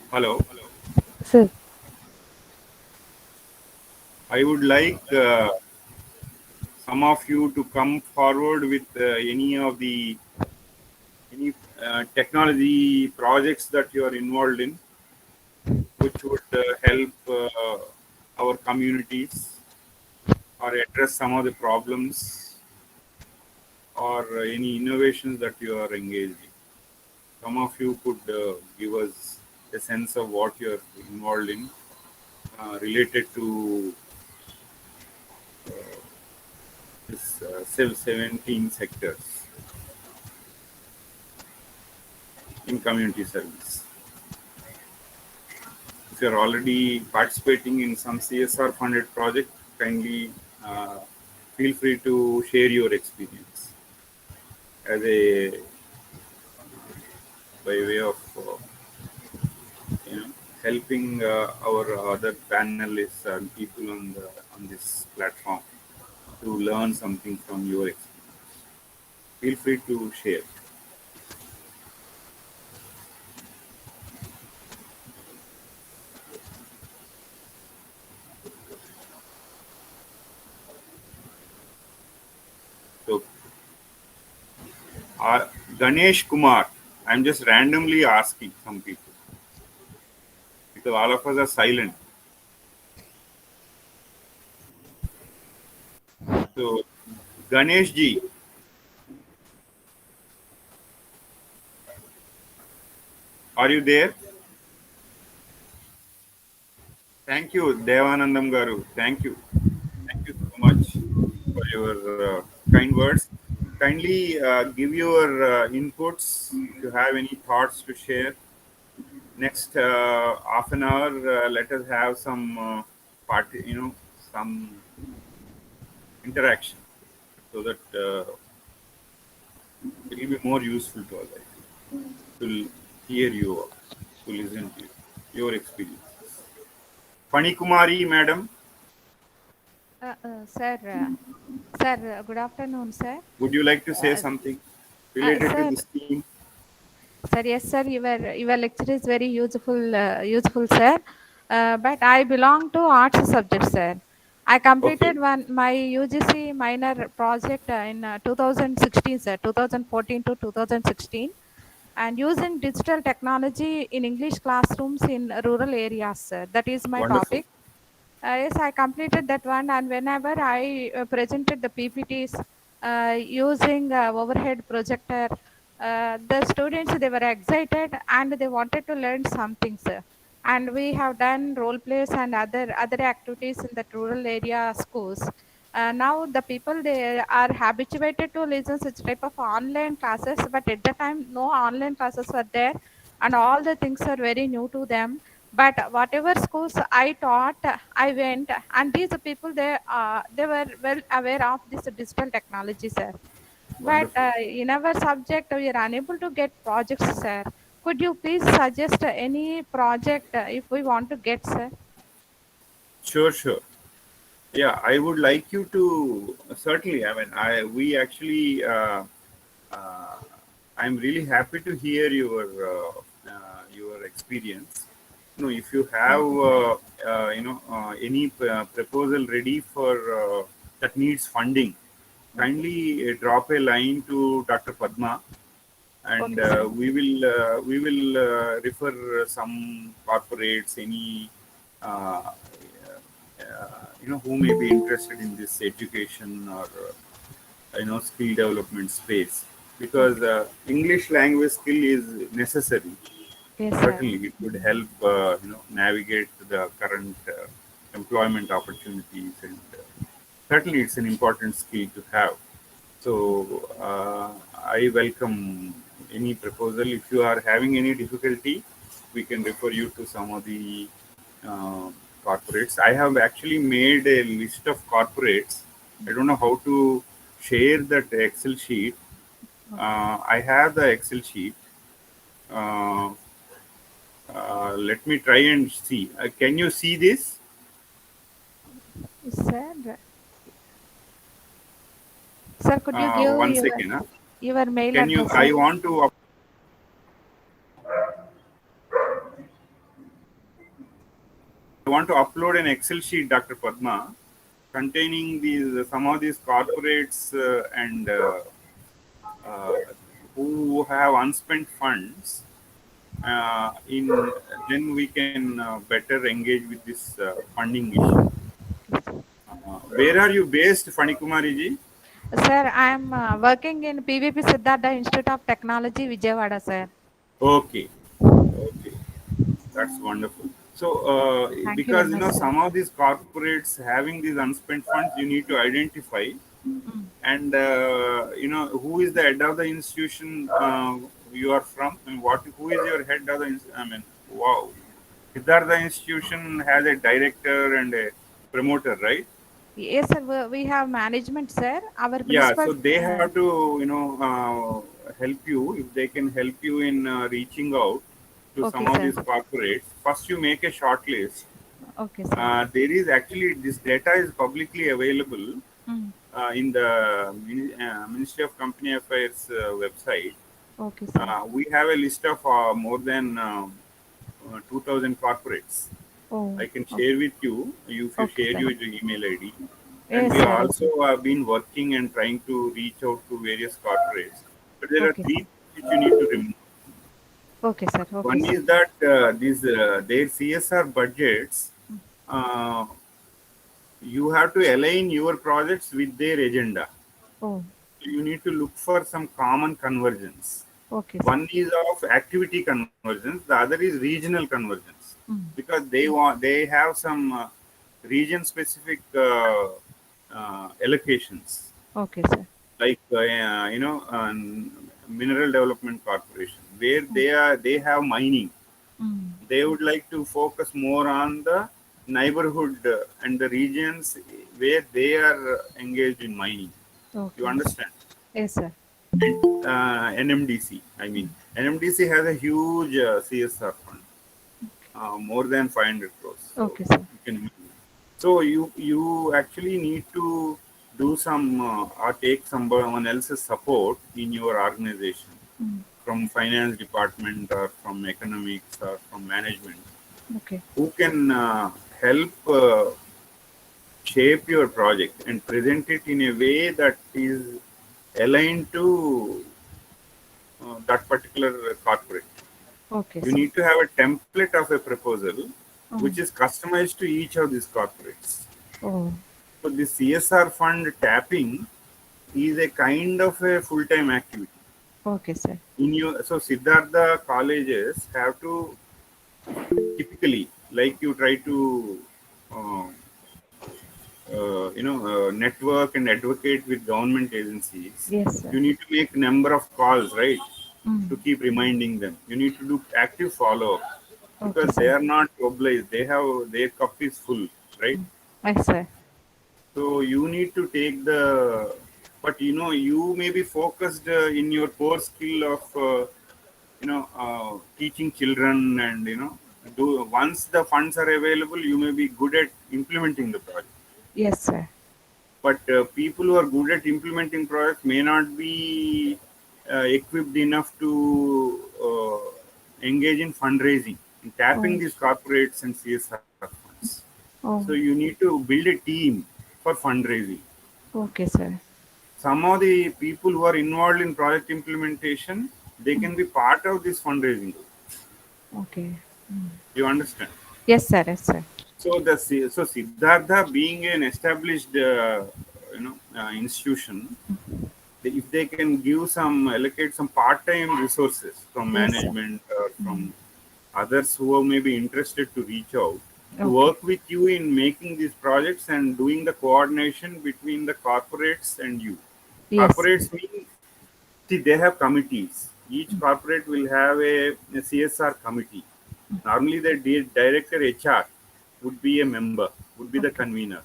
Hello. Sir. I would like some of you to come forward with any technology projects that you are involved in, which would help our communities or address some of the problems or any innovations that you are engaged in. Some of you could give us a sense of what you are involved in related to this 17 sectors in community service. If you are already participating in some CSR funded project, kindly feel free to share your experience as a by way of helping our other panelists and people on this platform to learn something from your experience. Feel free to share. So, Ganesh Kumar, I'm just randomly asking some people because all of us are silent. So, Ganesh ji, are you there? Thank you, Devanandam Garu. Thank you. Thank you so much for your kind words. Kindly give your inputs if you have any thoughts to share. Next half an hour, let us have some some interaction so that it will be more useful to us, I think, to hear you, to listen to you, your experiences. Pani Kumari, madam, Sir, sir, good afternoon, sir. would you like to say Uh, something related to Sir, this theme? sir, yes, sir, your lecture is very useful, sir. But I belong to arts subject, sir. I Okay, completed my UGC minor project in 2016, sir, 2014 to 2016, and using digital technology in English classrooms in rural areas, sir. That is my wonderful. topic. Yes, I completed that one, and whenever I presented the PPTs using overhead projector, the students they were excited and they wanted to learn something, sir. And we have done role plays and other activities in the rural area schools. Now the people they are habituated to listen such type of online classes, but at the time no online classes were there, and all the things are very new to them. But whatever schools I taught, I went, and these people they were well aware of this digital technology, sir. But Wonderful. in our subject we are unable to get projects, sir. Could you please suggest any project if we want to get, sir? Sure, sure. Yeah, I would like you to certainly. I mean, we actually. I'm really happy to hear your experience. if you have any proposal ready for that needs funding, kindly drop a line to Dr. Padma, and Okay, sir. we will refer some corporates, any who may be interested in this education or skill development space, because Okay. English language skill is necessary. Yes, sir. Certainly it would help navigate the current employment opportunities, and certainly it's an important skill to have. So I welcome any proposal. If you are having any difficulty, we can refer you to some of the uh, corporates. I have actually made a list of corporates. I don't know how to share that Excel sheet. I have the Excel sheet. Uh, Let me try and see. Can you see this? Sir, sir, could you give One second. your mail Can you? address, I sir? want to. I want to upload an Excel sheet, Dr. Padma, containing these some of these corporates and uh, who have unspent funds. In Then we can better engage with this funding issue. Where are you based, Fanikumari ji? Sir, I am working in PVP Siddhartha Institute of Technology, Vijayawada, sir. Okay, okay, that's wonderful. So, Thank you very because much, sir. some of these corporates having these unspent funds, you need to identify, and who is the head of the institution you are from, and who is your head of the I mean, wow, Siddhartha institution has a director and a promoter, right? Yes, sir. We have management, sir. Our Yeah, principal. so they have to help you. If they can help you in reaching out to Okay, some of sir. these corporates, first you make a short list. Okay, sir. There is actually, this data is publicly available Mm. in the Ministry of Company Affairs website. Okay, sir. We have a list of more than 2,000 corporates. Oh, I can okay. share with you if you Okay, share sir. your email ID. And Yes, we sir. also have been working and trying to reach out to various corporates. But there are Okay, three sir. things which you need to remove. Okay, sir. Okay, One sir. is that their CSR budgets, uh, you have to align your projects with their agenda. Oh, You need to look for some common convergence. okay, sir. One is of activity convergence, the other is regional convergence, Mm. because they have some region specific allocations, Okay, sir. like Mineral Development Corporation, where they have mining. Mm. They would like to focus more on the neighborhood and the regions where they are engaged in mining. You Okay. understand? Yes, sir. NMDC. I mean, NMDC has a huge CSR fund, more than 500 crores. So Okay, sir. you can imagine. So you actually need to do some or take someone else's support in your organization, Mm. from finance department or from economics or from management, Okay. who can help shape your project and present it in a way that is aligned to that particular corporate. Okay, You sir. need to have a template of a proposal Oh. which is customized to each of these corporates. Oh. So the CSR fund tapping is a kind of a full-time activity. Okay, sir. So Siddhartha colleges have to typically, like, you try to uh, network and advocate with government agencies. Yes, sir. You need to make number of calls, right, Mm. to keep reminding them. You need to do active follow-up, Okay, because they sir. are not obliged. They have, their cup is full, right? Yes, sir. So you need to take the, but you may be focused in your core skill of teaching children, and do once the funds are available, you may be good at implementing the project. Yes, sir. But people who are good at implementing projects may not be equipped enough to engage in fundraising in tapping Oh. these corporates and CSR funds. Oh. So you need to build a team for fundraising. Okay, sir. Some of the people who are involved in project implementation, they can be part of this fundraising group. Okay. You understand? Yes, sir. Yes, sir. So Siddhartha being an established institution, if they can give some allocate some part-time resources from Yes, sir. management or from others who may be interested to reach out to Okay. work with you in making these projects and doing the coordination between the corporates and you. Yes. Corporates mean, see, they have committees. Each corporate will have a CSR committee. Normally, the director HR would be a member, would be the convener.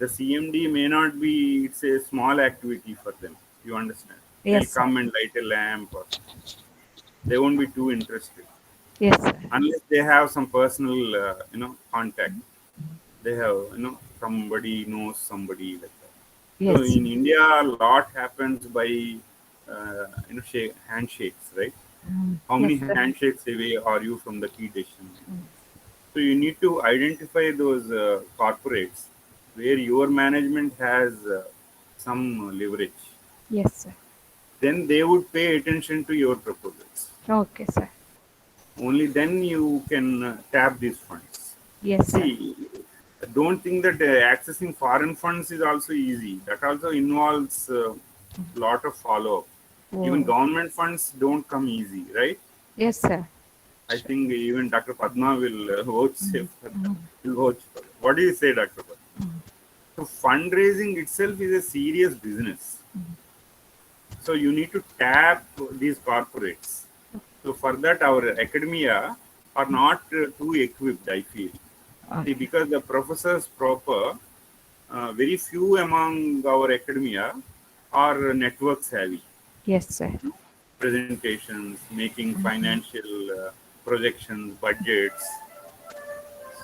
The CMD may not be, it's a small activity for them. You understand? They'll Yes, sir. come and light a lamp, or they won't be too interested Yes, sir. unless they have some personal, contact. They have, somebody knows somebody like that. So Yes. in India, a lot happens by, handshakes, right? How many Yes, sir. handshakes away are you from the key decision? So you need to identify those corporates where your management has some leverage. Yes, sir. Then they would pay attention to your proposals. Okay, sir. Only then you can tap these funds. Yes, sir. See, don't think that accessing foreign funds is also easy. That also involves a lot of follow-up. Even Oh. government funds don't come easy, right? Yes, sir. I think even Dr. Padma will vouch for that. Will vouch for that. What do you say, Dr. Padma? So fundraising itself is a serious business. So you need to tap these corporates. So for that, our academia are not too equipped, I feel. See, because the professors proper, very few among our academia are network savvy. Yes, sir. Presentations, making financial projections, budgets.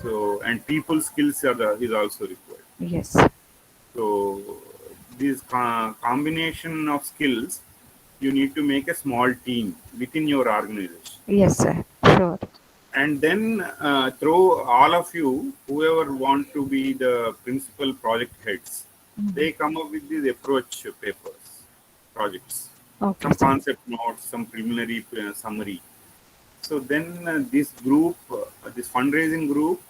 So, and people skills is also required. Yes. So, this combination of skills, you need to make a small team within your organization. Yes, sir. Sure. And then throw all of you, whoever want to be the principal project heads, they come up with these approach papers, projects, Okay, some sir. concept notes, some preliminary summary. So then this group, this fundraising group,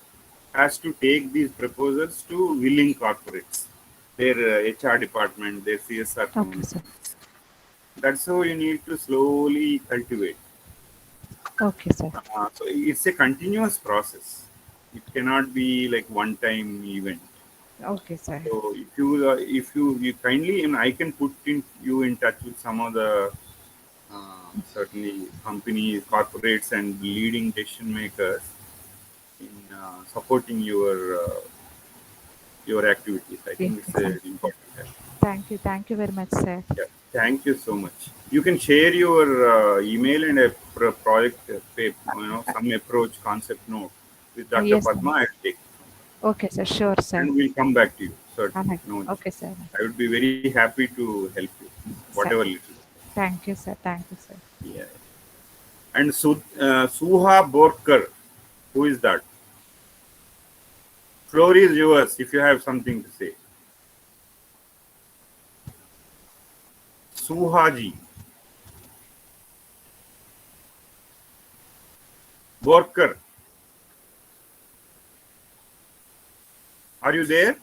has to take these proposals to willing corporates, their HR department, their CSR Okay, committees. sir. That's how you need to slowly cultivate. Okay, sir. So it's a continuous process. It cannot be like one-time event. Okay, sir. So if you kindly, and I can put you in touch with some of the certainly companies, corporates, and leading decision makers in supporting your activities. I think Yes, it's sir. important. Thank you. Thank you very much, sir. Yeah. Thank you so much. You can share your email and a project, some approach concept note with Dr. Yes, sir. Padma. I'll take it. Okay, sir. Sure, sir. And we'll come back to you. Certainly. No issue. Okay, sir. I would be very happy to help you, whatever little. Thank you, sir. Thank you, sir. Yeah. And Suha Borkar, who is that? Floor is yours if you have something to say. Suhaji. Borkar. Are you there?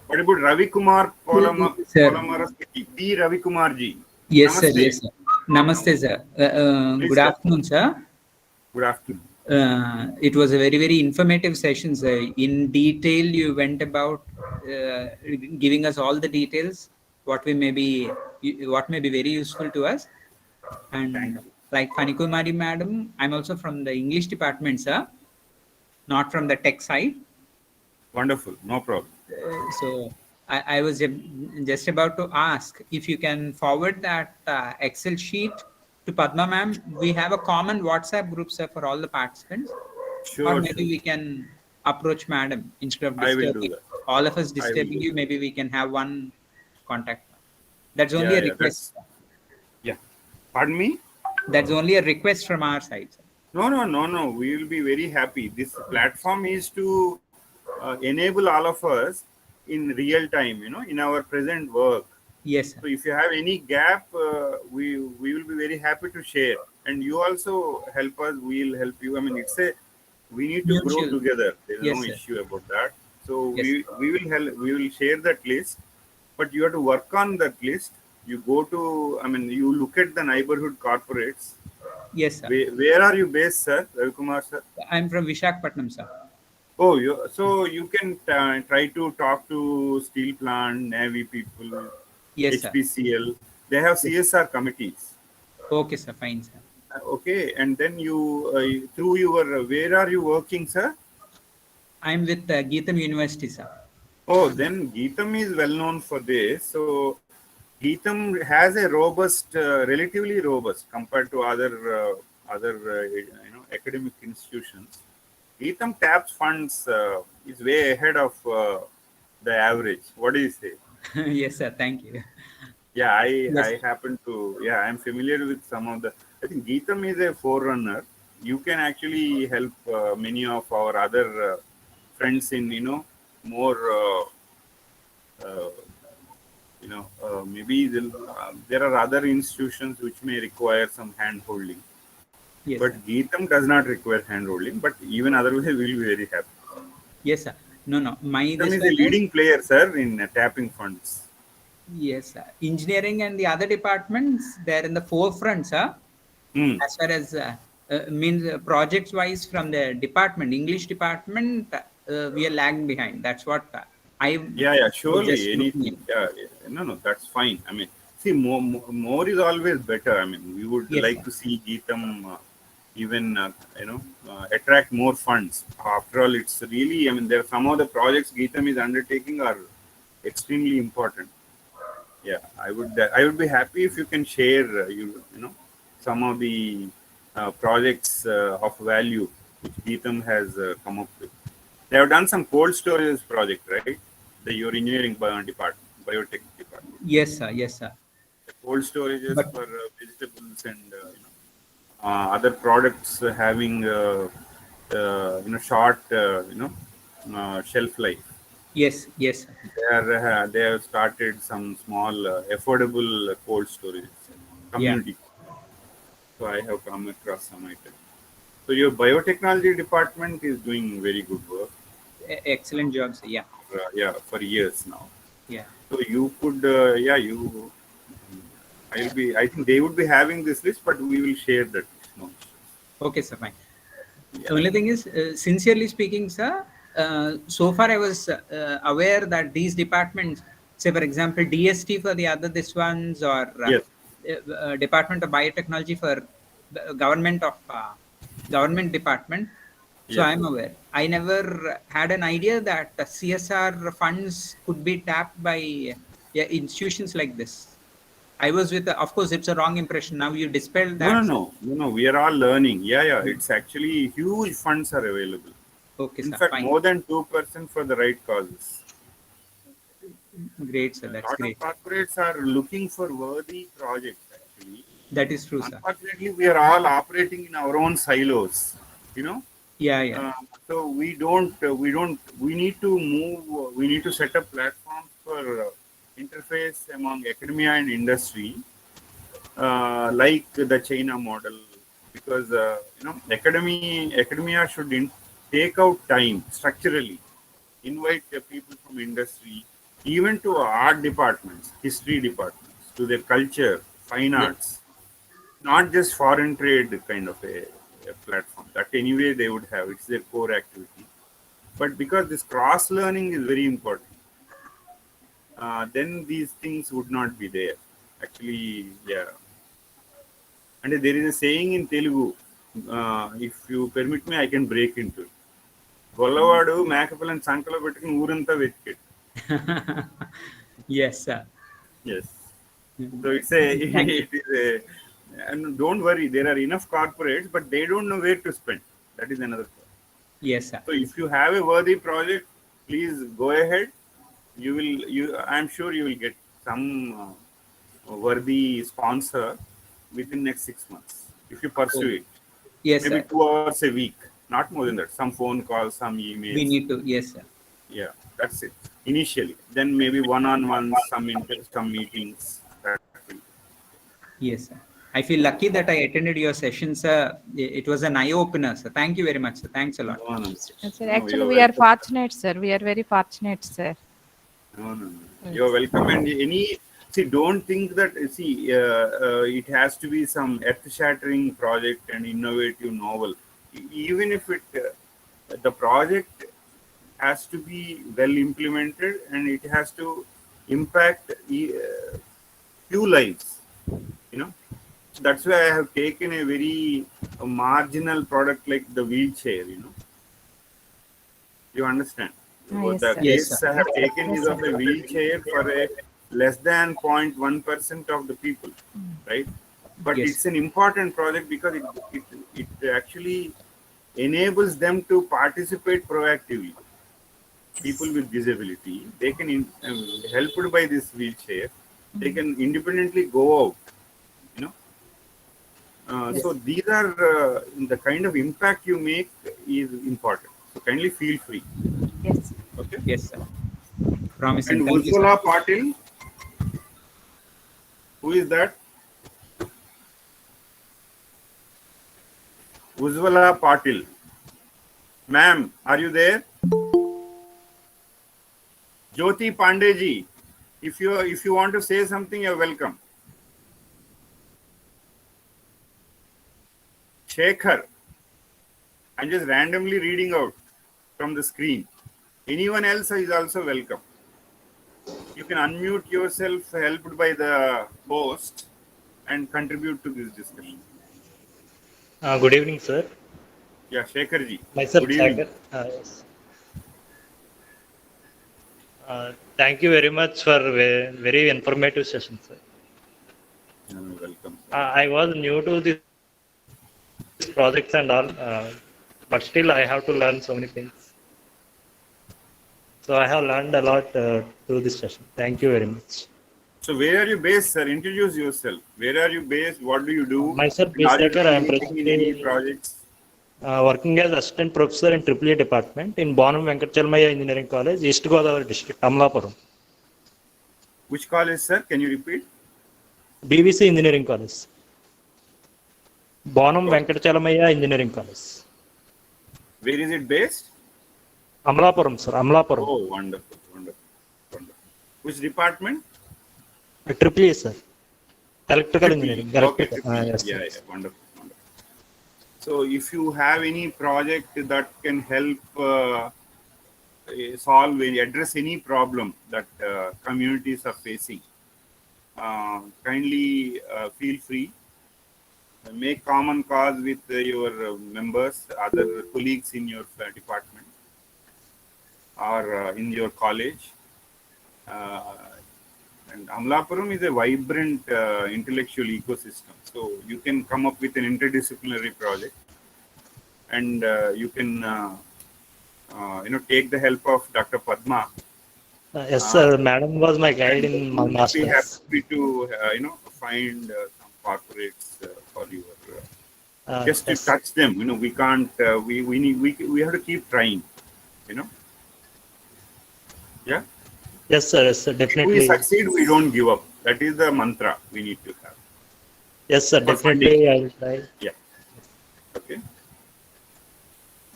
What about Ravi Kumar Sir. P. Ravi Kumar ji? Yes, sir. Namaste. Yes, sir. Namaste, sir. Please, Good sir. afternoon, sir. Good afternoon. It was a very, very informative session, sir. In detail, you went about giving us all the details, what may be very useful to us. Thank And you. like Fanikumari madam, I'm also from the English department, sir, not from the tech side. Wonderful. No problem. So I was just about to ask if you can forward that Excel sheet to Padma ma'am. We have a common WhatsApp group, sir, for all the participants. Or Sure, maybe we can approach madam instead of I will do disturbing that. all of us I will disturbing do you. Maybe we can have one contact. That's only Yeah, a yeah, request. Yeah. Pardon me? That's only a request from our side, sir. No. We will be very happy. This platform is to enable all of us in real time, in our present work. Yes, sir. So if you have any gap, we will be very happy to share. And you also help us. We'll help you. I mean, we need to grow Mutual. together. There is Yes, no sir. issue about that. So Yes. we will help. We will share that list, but you have to work on that list. You go to. I mean, you look at the neighborhood corporates. Yes, sir. Where are you based, sir? Ravi Kumar, sir? I'm from Vishakhapatnam, sir. Oh, so you can try to talk to steel plant, Navy people, Yes, sir. HPCL. They have Yes. CSR committees. Okay, sir. Fine, sir. Okay, and then you through your where are you working, sir? I'm with Geetham University, sir. Oh, then Geetham is well known for this. So Geetham has a robust, relatively robust compared to other academic institutions. Geetham taps funds is way ahead of the average. What do you say? Yes, sir. Thank you. Yeah, Yes. I happen to, yeah, I'm familiar with some of the. I think Geetham is a forerunner. You can actually help many of our other friends in more uh, maybe there are other institutions which may require some hand holding, Yes, but sir. Geetham does not require hand holding. But even otherwise, we will be very happy. Yes, sir. No. Geetham This is a one is, leading player, sir, in tapping funds. yes, sir. Engineering and the other departments, they're in the forefront, sir. Hmm. As far as means projects wise from the department, English department, we are lagging behind. That's what I Yeah, was surely just looking anything. at. Yeah, no, that's fine. I mean, see, more is always better. I mean, we would Yes, like sir. to see Geetham even, attract more funds. After all, it's really, I mean, there are some of the projects Geetham is undertaking are extremely important. Yeah, I would be happy if you can share, some of the projects of value which Geetham has come up with. They have done some cold storage project, right? Your engineering department, biotech department. Yes, sir. Yes, sir. The cold storages But for vegetables and other products having short shelf life. yes, yes, sir. They have started some small affordable cold storage Yeah. community. So I have come across some items. So your biotechnology department is doing very good work. Excellent job, sir. Yeah. Yeah, for years now. Yeah. So you could, I'll be. I think they would be having this list, but we will share that list. No issues. Okay, sir. Fine. Yeah. Only thing is, sincerely speaking, sir, so far I was aware that these departments, say for example, DST for the other this ones, or Yes. Department of Biotechnology for government of government department. So Yes. I'm aware. I never had an idea that CSR funds could be tapped by institutions like this. I was with, of course, it's a wrong impression. Now you dispelled No, no, that. no, no, no. We are all learning. Yeah. It's actually huge funds are available. Okay, In sir. fact, Fine. more than 2% for the right causes. Great, sir. A That's lot of great. corporates are looking for worthy projects. Actually, That is true, sir. unfortunately, we are all operating in our own silos. You know. Yeah, yeah. So we need to move, we need to set up platforms for interface among academia and industry, like the China model, because, academia should take out time structurally, invite the people from industry, even to art departments, history departments, to their culture, fine Yeah. arts, not just foreign trade kind of a platform that anyway they would have, it's their core activity, but because this cross learning is very important, then these things would not be there actually. Yeah, and there is a saying in Telugu, if you permit me I can break into it. గొల్లవాడు మేకపిల్లని సంకలో పెట్టుకుని ఊరంతా వెతికాడు. Yes, sir. Yes. So it's a, Thank you. it is a, and don't worry, there are enough corporates, but they don't know where to spend. That is another point. Yes, sir. So if you have a worthy project, please go ahead. I'm sure you will get some worthy sponsor within next 6 months if you pursue Oh, it. Yes, maybe sir. 2 hours a week, not more than that. Some phone calls, some emails. We need to. Yes, sir. Yeah, that's it. Initially, then maybe one-on-ones, some meetings. That will. Yes, sir. I feel lucky that I attended your session, sir. It was an eye opener, sir. Thank you very much, sir. Thanks a lot. No, no, Yes, sir. no, Actually, you're we are welcome. fortunate, sir. We are very fortunate, sir. No. You're welcome. And don't think that, it has to be some earth-shattering project and innovative novel. Even if the project has to be well implemented and it has to impact few lives, you know. That's why I have taken a very marginal product like the wheelchair, You understand? Yes, The sir. Yes, case sir. I have taken Yes, is of sir. a wheelchair for a less than 0.1% of the people, right? But Yes. it's an important project because it actually enables them to participate proactively. People with disability, they can, helped by this wheelchair, they can independently go out, you know. So these are the kind of impact you make is important. So kindly feel free. Yes. Okay. Yes, sir. Promising. And Thank you, sir. Ujjwala Patil, who is that? Ujjwala Patil. Ma'am, are you there? Jyoti Pandeji, if you want to say something, you're welcome. Shekhar, I'm just randomly reading out from the screen. Anyone else is also welcome. You can unmute yourself, helped by the host, and contribute to this discussion. Good evening, sir. Yeah, Shekharji. Myself, Good evening. Sagar. Yes. Thank you very much for very informative session, sir. Welcome. I was new to these projects and all, but still I have to learn so many things. So I have learned a lot through this session. Thank you very much. So where are you based, sir? Introduce yourself. Where are you based? What do you do? Myself, And are you Sagar, I doing am anything in any presently projects? working as assistant professor in EEE department in Bonham Venkatachalmaya Engineering College, East Godavari district, Amlapuram. Which college, sir? Can you repeat? BVC Engineering College. Bonham Oh, Venkatachalmaya Engineering College. where is it based? Amlapuram, sir. Amlapuram. Oh, wonderful, wonderful, wonderful. Which department? EEE, sir. Electrical Triple E. engineering. Okay, Electrical. Triple E. Yes, Yeah, sir. yeah, wonderful, wonderful. So if you have any project that can help address any problem that communities are facing, kindly feel free. Make common cause with your members, other colleagues in your department or in your college. And Amlapuram is a vibrant intellectual ecosystem. So you can come up with an interdisciplinary project, and you can take the help of Dr. Padma. Yes, sir. Madam was my guide And in we my will be masters. happy to find some corporates for your just to Yes. touch them. We can't. We have to keep trying. You know. Yeah. Yes, sir. Yes, sir. If we Definitely. succeed, we don't give up. That is the mantra we need to have Yes, sir. for funding. Definitely, I will try. Yeah. Okay.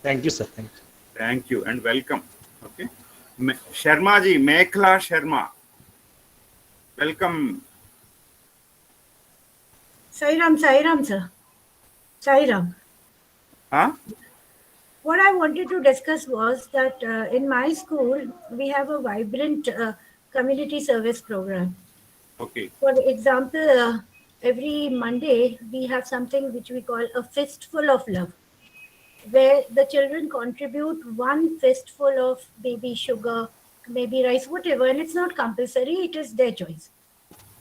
Thank you, sir. Thank you. Thank you and welcome. Okay. Sharma ji, Mekhla Sharma. Welcome. Sairam, sir. Sairam. Huh? What I wanted to discuss was that in my school, we have a vibrant community service program. Okay. For example, every Monday, we have something which we call a fistful of love, where the children contribute one fistful of maybe sugar, maybe rice, whatever, and it's not compulsory, it is their choice.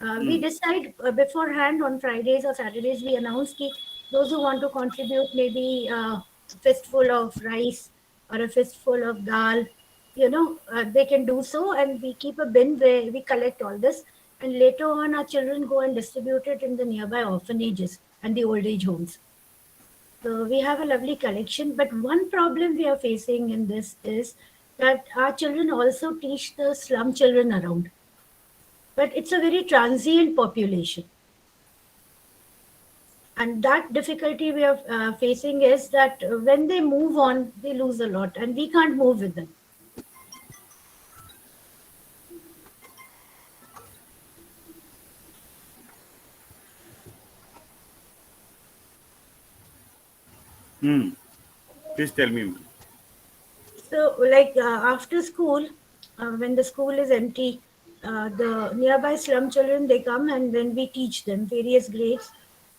We decide beforehand on Fridays or Saturdays, we announce ki those who want to contribute maybe a fistful of rice or a fistful of dal, they can do so, and we keep a bin where we collect all this, and later on our children go and distribute it in the nearby orphanages and the old age homes. So we have a lovely collection, but one problem we are facing in this is that our children also teach the slum children around, but it's a very transient population. And that difficulty we are facing is that when they move on, they lose a lot, and we can't move with them. Hmm. Please tell me, ma'am. So, like after school, when the school is empty, the nearby slum children they come and then we teach them various grades.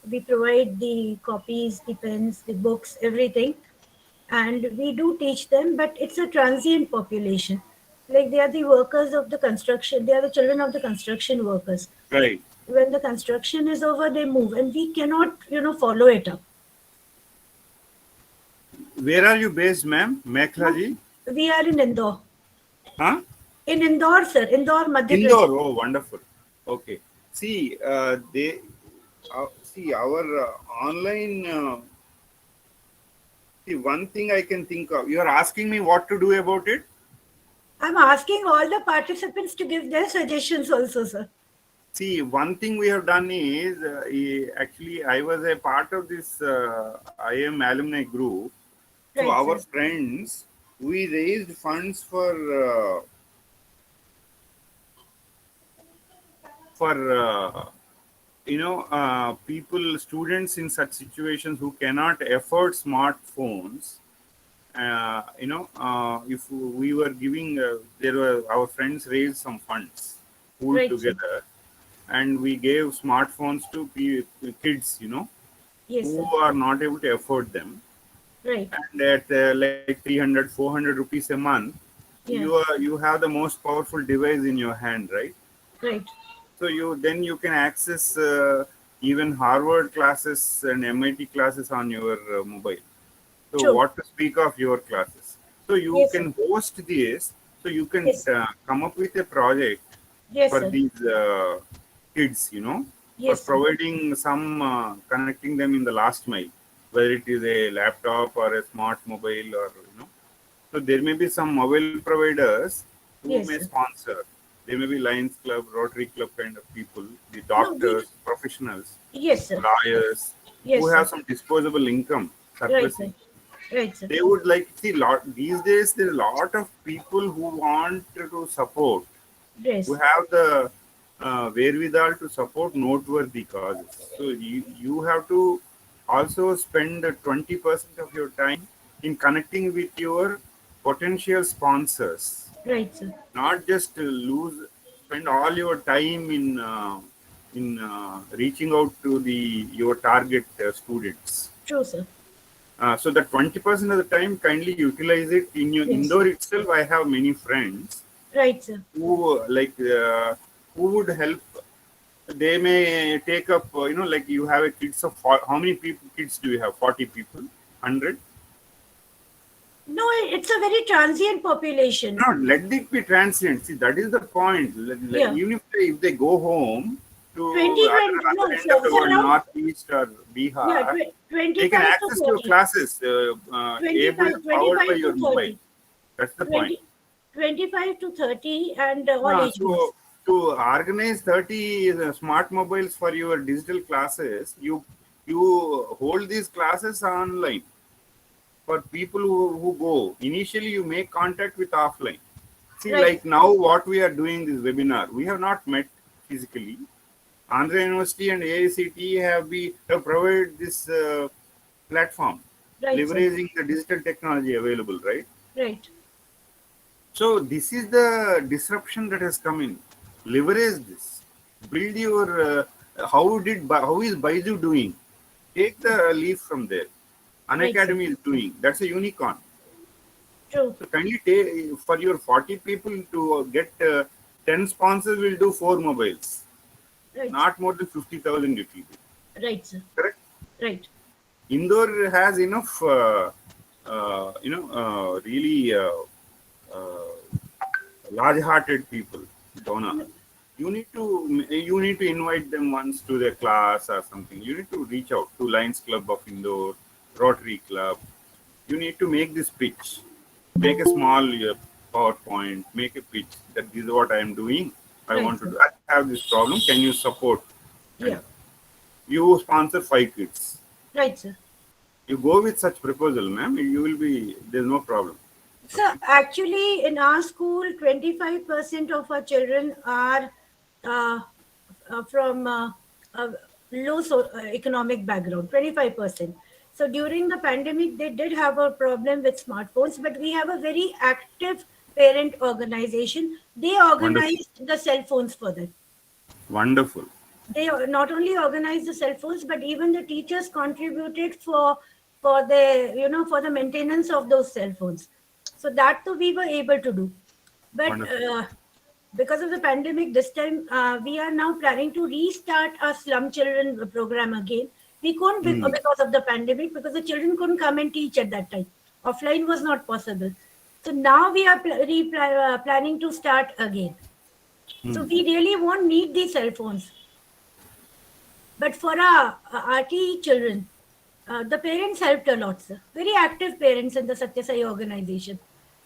We provide the copies, the pens, the books, everything, and we do teach them. But it's a transient population. Like they are the workers of the construction. They are the children of the construction workers. Right. When the construction is over, they move, and we cannot, follow it up. Where are you based, ma'am? Mekhlaji? We are in Indore. Huh? In Indore, sir. Indore, Madhya Pradesh. Indore. Oh, wonderful. Okay. See, see our online. See, one thing I can think of. You are asking me what to do about it. I'm asking all the participants to give their suggestions also, sir. See, one thing we have done is actually I was a part of this IM alumni group. So Right, our sir. friends, we raised funds for people, students in such situations who cannot afford smartphones. If we were giving, there were our friends raised some funds pooled Right, sir. together, and we gave smartphones to kids, Yes, who sir. are not able to afford them. Right. And at like 300, 400 rupees a month, Yeah. you have the most powerful device in your hand, right? Right. So you can access even Harvard classes and MIT classes on your mobile. So True. what to speak of your classes? So you Yes, sir. can host this. So you can Yes. come up with a project Yes, for sir. these kids, for Yes, sir. providing some connecting them in the last mile, whether it is a laptop or a smart mobile or. So there may be some mobile providers who Yes, may sir. sponsor. There may be Lions Club, Rotary Club kind of people, the No, we. doctors, professionals, Yes, sir. lawyers who Yes, have sir. some disposable income, Right, surplus sir. income. Right, sir. They would like see lot these days. There are a lot of people who want to support, who Yes. have the wherewithal to support noteworthy causes. So you have to also spend 20% of your time in connecting with your potential sponsors, Right, sir. not just spend all your time in reaching out to the your target students. True, sir. So that 20% of the time, kindly utilize it in your Yes. indoor itself. I have many friends Right, sir. who would help. They may take up, like you have a kids of how many kids do you have? 40 people, 100. No, it's a very transient population. No, let it be transient. See, that is the point. Yeah. Even if they go home to 2020. other No, end of sir. the It's world, around. northeast or Yeah, Bihar, they can 25 to access your 30. classes, able 25, powered by 25 your to mobile. 30. That's the point. 20, 25 to 30 and all age groups. So to organize 30 smart mobiles for your digital classes, you hold these classes online for people who go. Initially, you make contact with offline. See, Right. like now, what we are doing this webinar, we have not met physically. Andhra University and AICT have provided this platform, Right, sir. leveraging the digital technology available, right? Right. So this is the disruption that has come in. Leverage this. Build your. How is Baidu doing? Take the leaf from there. An Right, sir. Academy is doing. That's a unicorn. True. So kindly take for your 40 people to get 10 sponsors will do 4 mobiles. Right. Not more than 50,000 it will be. Right, sir. Correct. Right. Indore has enough. Really. Large-hearted people, Donna. You need to invite them once to their class or something. You need to reach out to Lions Club of Indore, Rotary Club. You need to make this pitch. Make a small PowerPoint, make a pitch that this is what I am doing. I Right, want to sir. do. I have this problem. Can you support? And Yeah. you sponsor 5 kids. Right, sir. You go with such proposal, ma'am. You will be, there's no problem. So actually, in our school, 25% of our children are uh, from low economic background. 25%. So during the pandemic, they did have a problem with smartphones, but we have a very active parent organization. They Wonderful. organized the cell phones for them. Wonderful. They not only organized the cell phones, but even the teachers contributed for the for the maintenance of those cell phones. So that too we were able to do. But Wonderful. because of the pandemic, this time we are now planning to restart our slum children program again. We couldn't because of the pandemic, because the children couldn't come and teach at that time. Offline was not possible. So now we are planning to start again. So we really won't need these cell phones. But for our RTE children, the parents helped a lot, sir. Very active parents in the Satya Sai organization.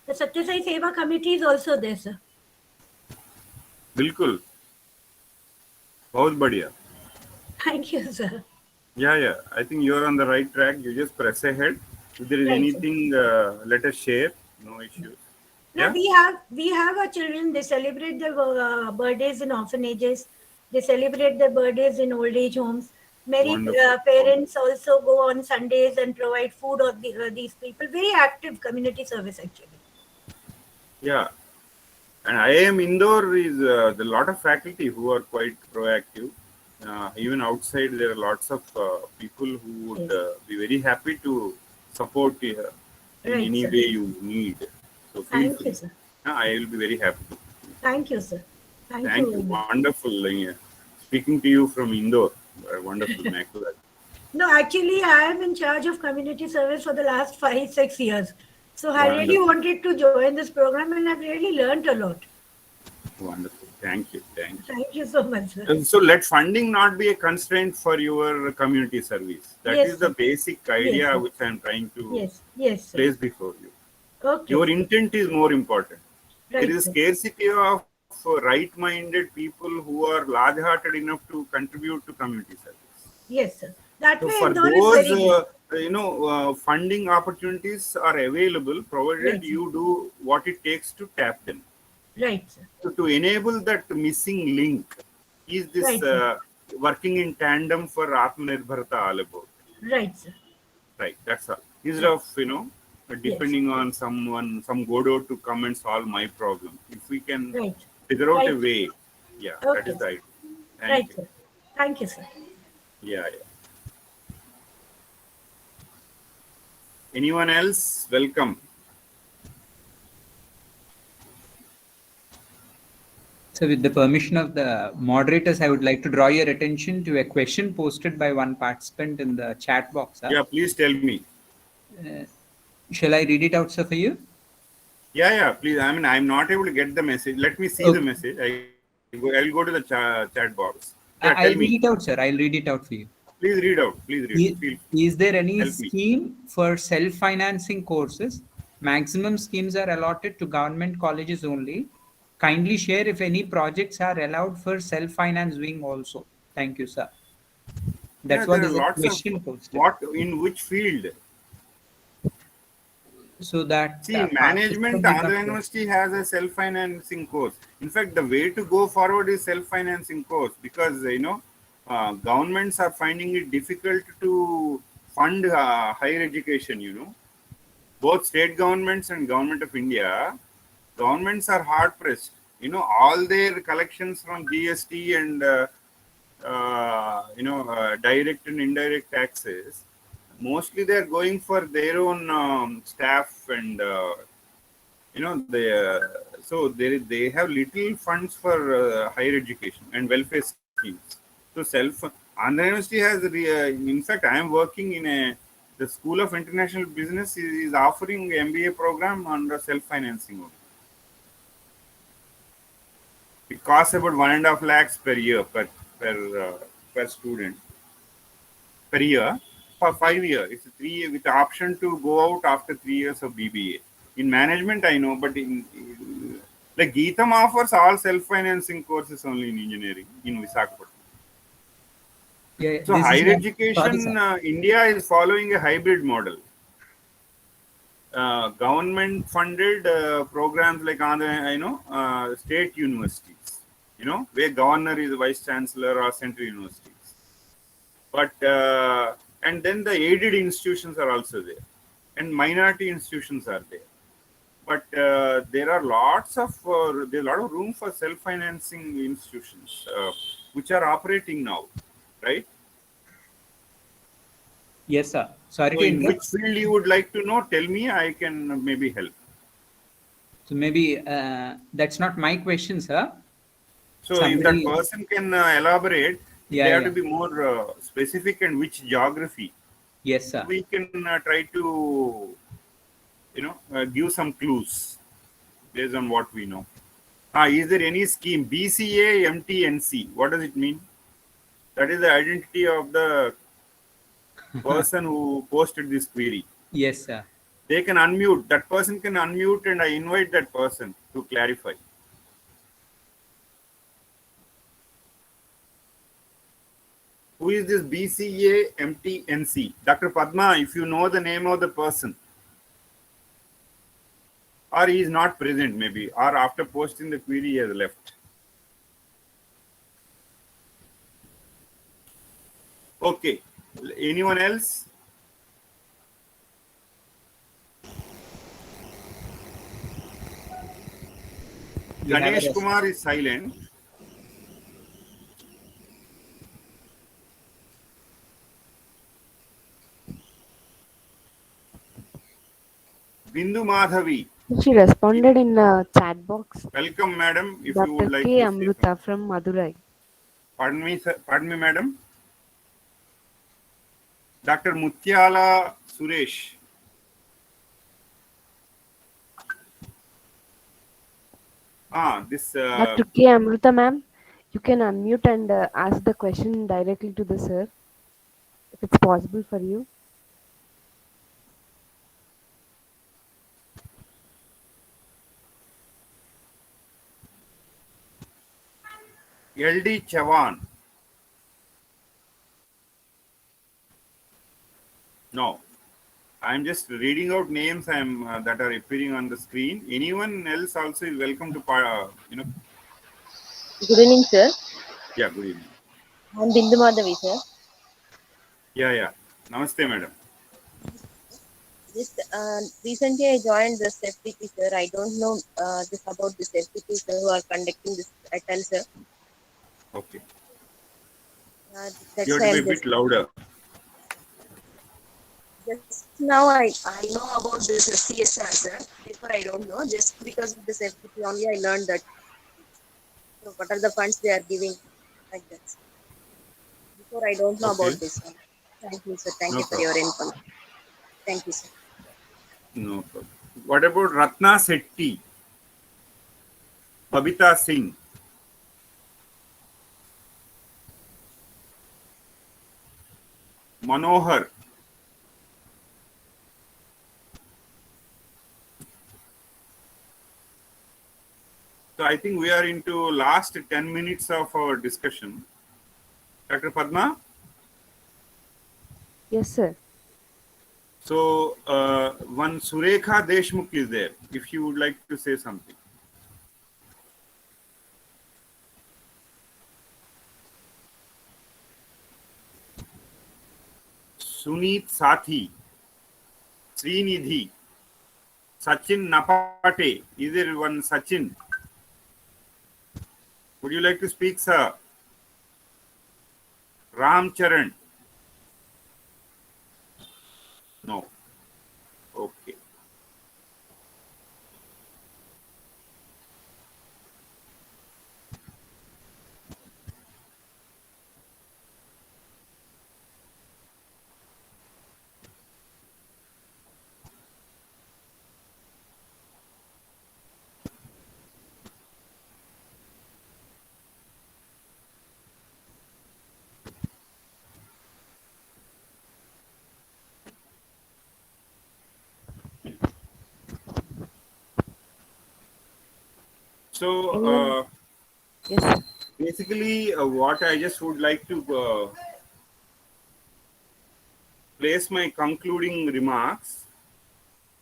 The Satya Sai Seva committee is also there, sir. बिल्कुल बहुत बढ़िया. Thank you, sir. Yeah. I think you're on the right track. You just press ahead. If there is Right, anything, let us share. No issues. Now Yeah. we have our children. They celebrate their birthdays in orphanages. They celebrate their birthdays in old age homes. Many Wonderful. parents also go on Sundays and provide food of these people. Very active community service, actually. Yeah. And IIM Indore is the lot of faculty who are quite proactive. Even outside, there are lots of people who would be very happy to support you in Right, any sir. way you need. So feel Thank free. you, sir. I will be very happy to. Thank you, sir. Thank Thank you. you. Wonderful. Speaking to you from Indore. Wonderful. Maculad. No, actually, I am in charge of community service for the last 5-6 years. So I really Wonderful. wanted to join this program, and I've really learned a lot. Wonderful. Thank you. Thank you so much, sir. So let funding not be a constraint for your community service. That Yes, is the sir. basic idea sir. which I am trying to Yes, sir. place before you. Okay. Your intent is more important. Right, There is sir. scarcity of right-minded people who are large-hearted enough to contribute to community service. Yes, sir. That So way, for Indore is very good. those, funding opportunities are available provided Right, sir. you do what it takes to tap them. Right, sir. So to enable that missing link is this Right, sir. working in tandem for Atmanirbharta all about. Right, sir. Right, that's all. Instead of depending on someone, some Godot to come and solve my problem. If we can Right. figure out a Right. way, that Okay, is the idea. Thank Right, you. sir. Thank you, sir. Yeah. Anyone else? Welcome. So with the permission of the moderators, I would like to draw your attention to a question posted by one participant in the chat box. Sir. Yeah, please tell me. Shall I read it out, sir, for you? Yeah, please. I mean, I'm not able to get the message. Let me see the message. I'll go to the chat box. Yeah, I'll tell me. read it out, sir. I'll read it out for you. Please read out. Please read. Feel Is there any Help me. scheme for self-financing courses? Maximum schemes are allotted to government colleges only. Kindly share if any projects are allowed for self-finance wing also. Thank you, sir. That's what there is are a lots question of posted. what in which field. So that See, management, Andhra University has a self-financing course. In fact, the way to go forward is self-financing course because governments are finding it difficult to fund higher education. Both state governments and government of India, governments are hard pressed. All their collections from GST and direct and indirect taxes. Mostly they are going for their own staff and they have little funds for higher education and welfare schemes. So Andhra University has in fact I am working in the School of International Business is offering MBA program under self-financing only. It costs about 1.5 lakhs per year per student per year. for 5 years. It's 3 with the option to go out after 3 years of BBA. In management, I know, but like Geetham offers all self-financing courses only in engineering in Visakhapatnam. Yeah, So this is higher my, sorry, education, sir. India is following a hybrid model. Government funded programs like on the, state universities, where governor is the vice chancellor or central universities. But and then the aided institutions are also there, and minority institutions are there. But there are lots of there's a lot of room for self-financing institutions which are operating now, right? Yes, sir. Sorry So to in which interrupt. field you would like to know? Tell me, I can maybe help. So maybe that's not my question, sir. So if that Somebody, person can elaborate, they yeah, have to yeah. be more specific and which geography. Yes, sir. We can try to, give some clues based on what we know. Is there any scheme BCA MTNC? What does it mean? That is the identity of the person who posted this query. Yes, sir. They can unmute. That person can unmute, and I invite that person to clarify. Who is this BCA MTNC? Dr. Padma, if you know the name of the person, or he is not present, maybe, or after posting the query, he has left. Okay. Anyone else? We have a Ganesh Kumar is silent. Bindu Madhavi. She responded in a chat box. Welcome, madam, if you Dr. would like K. to say something. Amruta from Madurai. Pardon me, sir. Pardon me, madam. Dr. Mutyala Suresh. This. Dr. K. Amruta, ma'am, you can unmute and ask the question directly to the sir, if it's possible for you. LD Chavan. No. I'm just reading out names that are appearing on the screen. Anyone else also is welcome to, Good evening, sir. Yeah, good evening. I'm Bindu Madhavi, sir. Yeah. Namaste, madam. Just recently I joined the FPT, sir. I don't know this about this FPT, sir, who are conducting this ATL, sir. Okay. You That's have why to be I'm a bit louder. just now I know about this CSR, sir. Before I don't know. Just because of this FPT only I learned that. So what are the funds they are giving, like that. Before I don't know Okay. about this one. Thank you, sir. Thank No you for problem. your info. Thank you, sir. No problem. What about Ratna Setti? Babita Singh? Manohar? So I think we are into last 10 minutes of our discussion. Dr. Padma? Yes, sir. So one Surekha Deshmukh is there, if you would like to say something. Suneet Sathi, Srinidhi, Sachin Napate. Is there one Sachin? Would you like to speak, sir? Ram Charan? No. Okay. So Yes, sir. basically, what I just would like to place my concluding remarks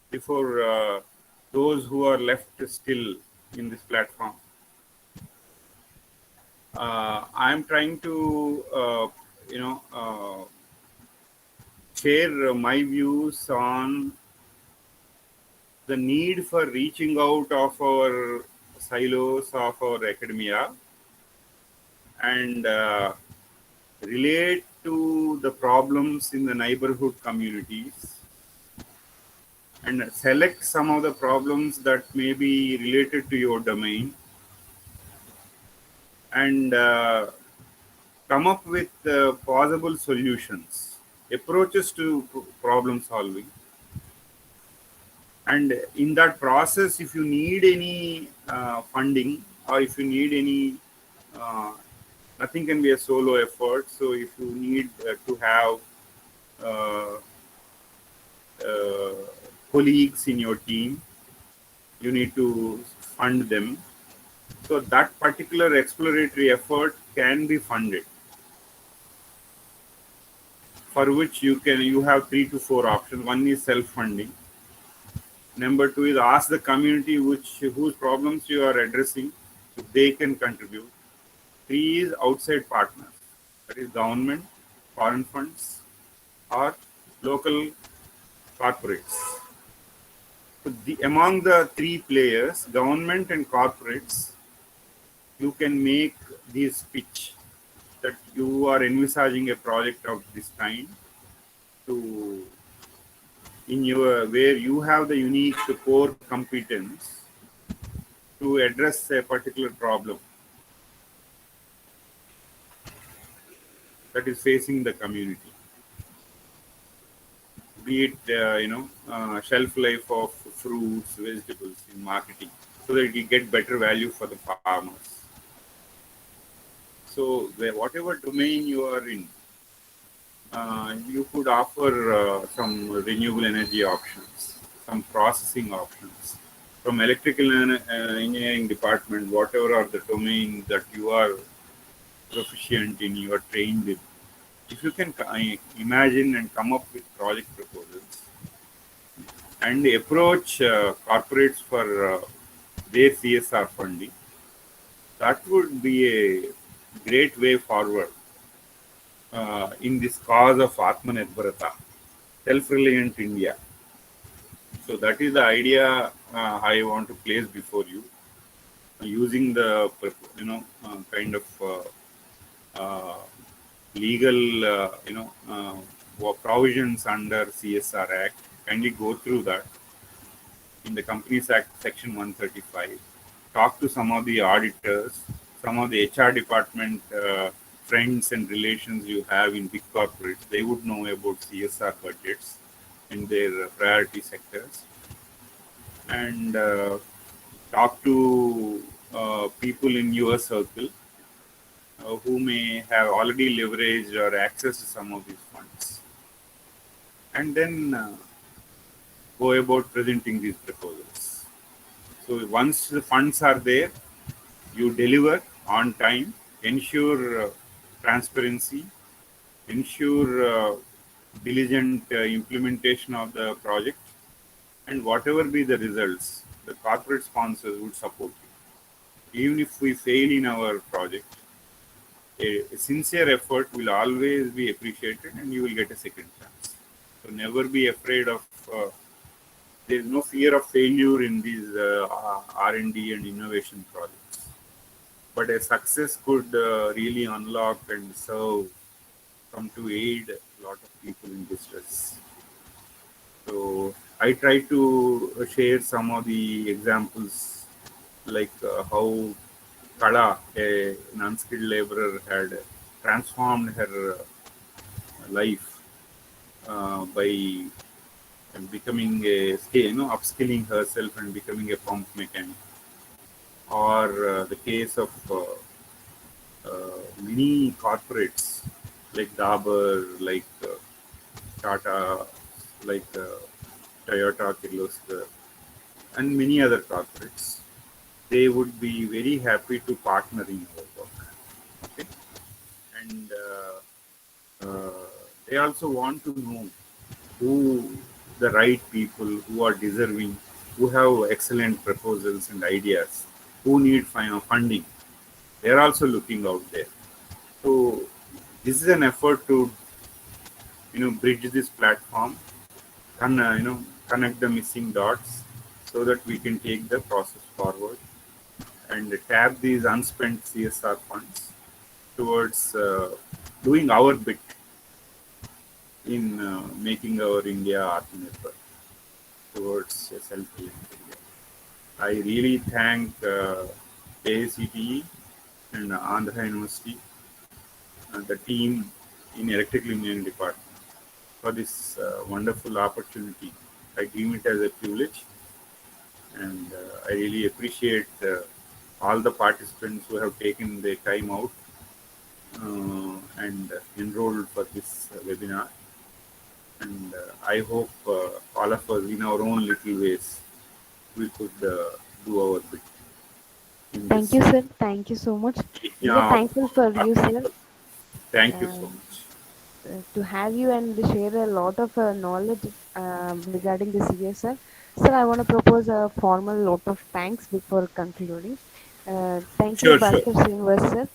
before those who are left still in this platform. I am trying to, share my views on the need for reaching out of our silos of our academia and relate to the problems in the neighborhood communities and select some of the problems that may be related to your domain and come up with possible solutions, approaches to problem solving. And in that process, if you need any funding or if you need any, uh, nothing can be a solo effort. So if you need to have uh, uh, colleagues in your team, you need to fund them. So that particular exploratory effort can be funded, for which you have 3 to 4 options. One is self-funding. Number two is ask the community whose problems you are addressing if they can contribute. Three is outside partners, that is government, foreign funds, or local corporates. So among the three players, government and corporates, you can make this pitch that you are envisaging a project of this kind to in your where you have the unique core competence to address a particular problem that is facing the community, be it shelf life of fruits, vegetables in marketing, so that you get better value for the farmers. So whatever domain you are in, you could offer some renewable energy options, some processing options. From electrical engineering department, whatever are the domain that you are proficient in, you are trained in, if you can imagine and come up with project proposals and approach corporates for their CSR funding, that would be a great way forward in this cause of Atmanirbharata, self-reliant India. So that is the idea I want to place before you, using the kind of uh, legal provisions under CSR Act. Kindly go through that in the Companies Act Section 135. Talk to some of the auditors, some of the HR department friends and relations you have in big corporates. They would know about CSR budgets in their priority sectors. And talk to people in your circle who may have already leveraged or accessed some of these funds. And then go about presenting these proposals. So once the funds are there, you deliver on time, ensure transparency, ensure diligent implementation of the project, and whatever be the results, the corporate sponsors would support you. Even if we fail in our project, a sincere effort will always be appreciated and you will get a second chance. So never be afraid of, there is no fear of failure in these R&D and innovation projects. But a success could really unlock and serve, come to aid a lot of people in distress. So I try to share some of the examples, like how Kala, an unskilled laborer, had transformed her life by becoming upskilling herself and becoming a pump mechanic. Or the case of many corporates like Dabur, like Tata, like Toyota, Kirloskar, and many other corporates they would be very happy to partner in our work. Okay? And they also want to know who the right people who are deserving, who have excellent proposals and ideas, who need funding. They are also looking out there. So this is an effort to bridge this platform, connect the missing dots, so that we can take the process forward and tap these unspent CSR funds towards doing our bit in making our India Atmanirbhar towards a self-reliant India. I really thank AICTE and Andhra University and the team in Electrical Engineering Department for this wonderful opportunity. I deem it as a privilege, and I really appreciate all the participants who have taken their time out and enrolled for this webinar. And I hope all of us, in our own little ways, we could do our bit in Thank this you, sir. Thank you so much. We were yeah, thankful for you, sir, thank you so uh, much. to have you and share a lot of knowledge regarding the CSR. Sir, I want to propose a formal note of thanks before concluding. Thank you, Sure, sure. Bhaskar Srinivas, sir,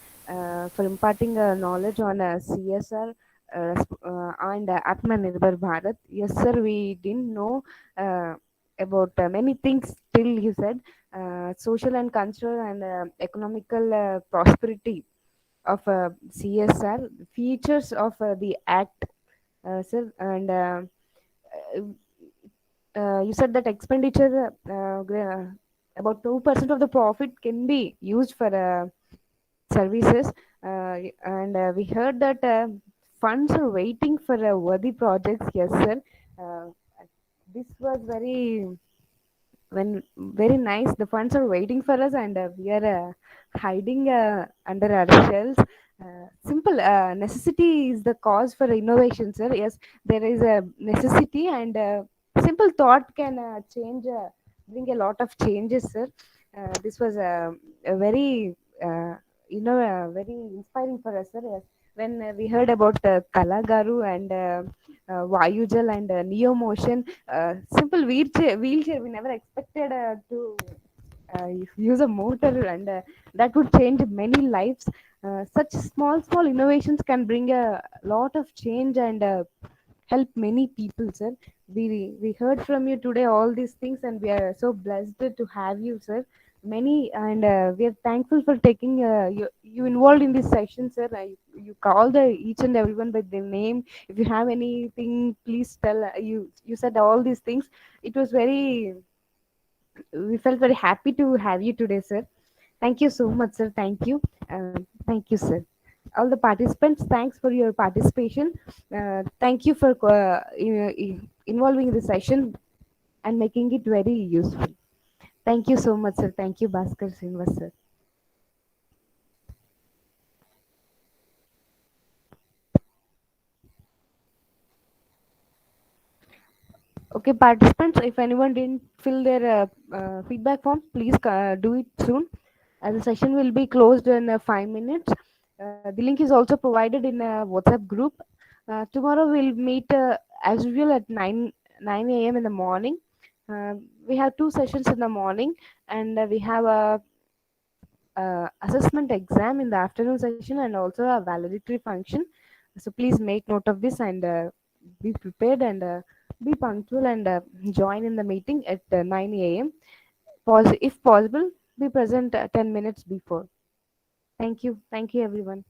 for imparting knowledge on CSR and Atmanirbhar Bharat. Yes, sir, we didn't know uh, about many things till you said social and cultural and economical prosperity of CSR, features of the act, sir, and you said that expenditure about 2% of the profit can be used for services, and we heard that funds are waiting for worthy projects. Yes, sir. Uh, this was very nice. The funds are waiting for us, and we are hiding under our shells. Simple necessity is the cause for innovation, sir. Yes, there is a necessity, and simple thought can bring a lot of changes, sir. This was a very very inspiring for us, sir. Yes. When we heard about Kalagaru and Vayujal and Neo Motion, simple wheelchair we never expected to use a motor, and that would change many lives. Such small innovations can bring a lot of change and help many people, sir. We heard from you today all these things, and we are so blessed to have you, sir. Many, and we are thankful for taking you involved in this session, sir. You call the each and everyone by their name. If you have anything, please tell. You said all these things. It was very, we felt very happy to have you today, sir. Thank you so much, sir. Thank you. Thank you, sir. All the participants, thanks for your participation. Thank you for involving the session and making it very useful. Thank you so much, sir. Thank you, Bhaskar Srinivas, sir. Okay, participants, if anyone didn't fill their feedback form, please do it soon, as the session will be closed in 5 minutes. The link is also provided in a WhatsApp group. Tomorrow we'll meet as usual at 9 a.m. in the morning. We have two sessions in the morning, and we have a assessment exam in the afternoon session, and also a validatory function. So please make note of this, and be prepared, and be punctual, and join in the meeting at 9 a.m. If possible, be present 10 minutes before. Thank you everyone.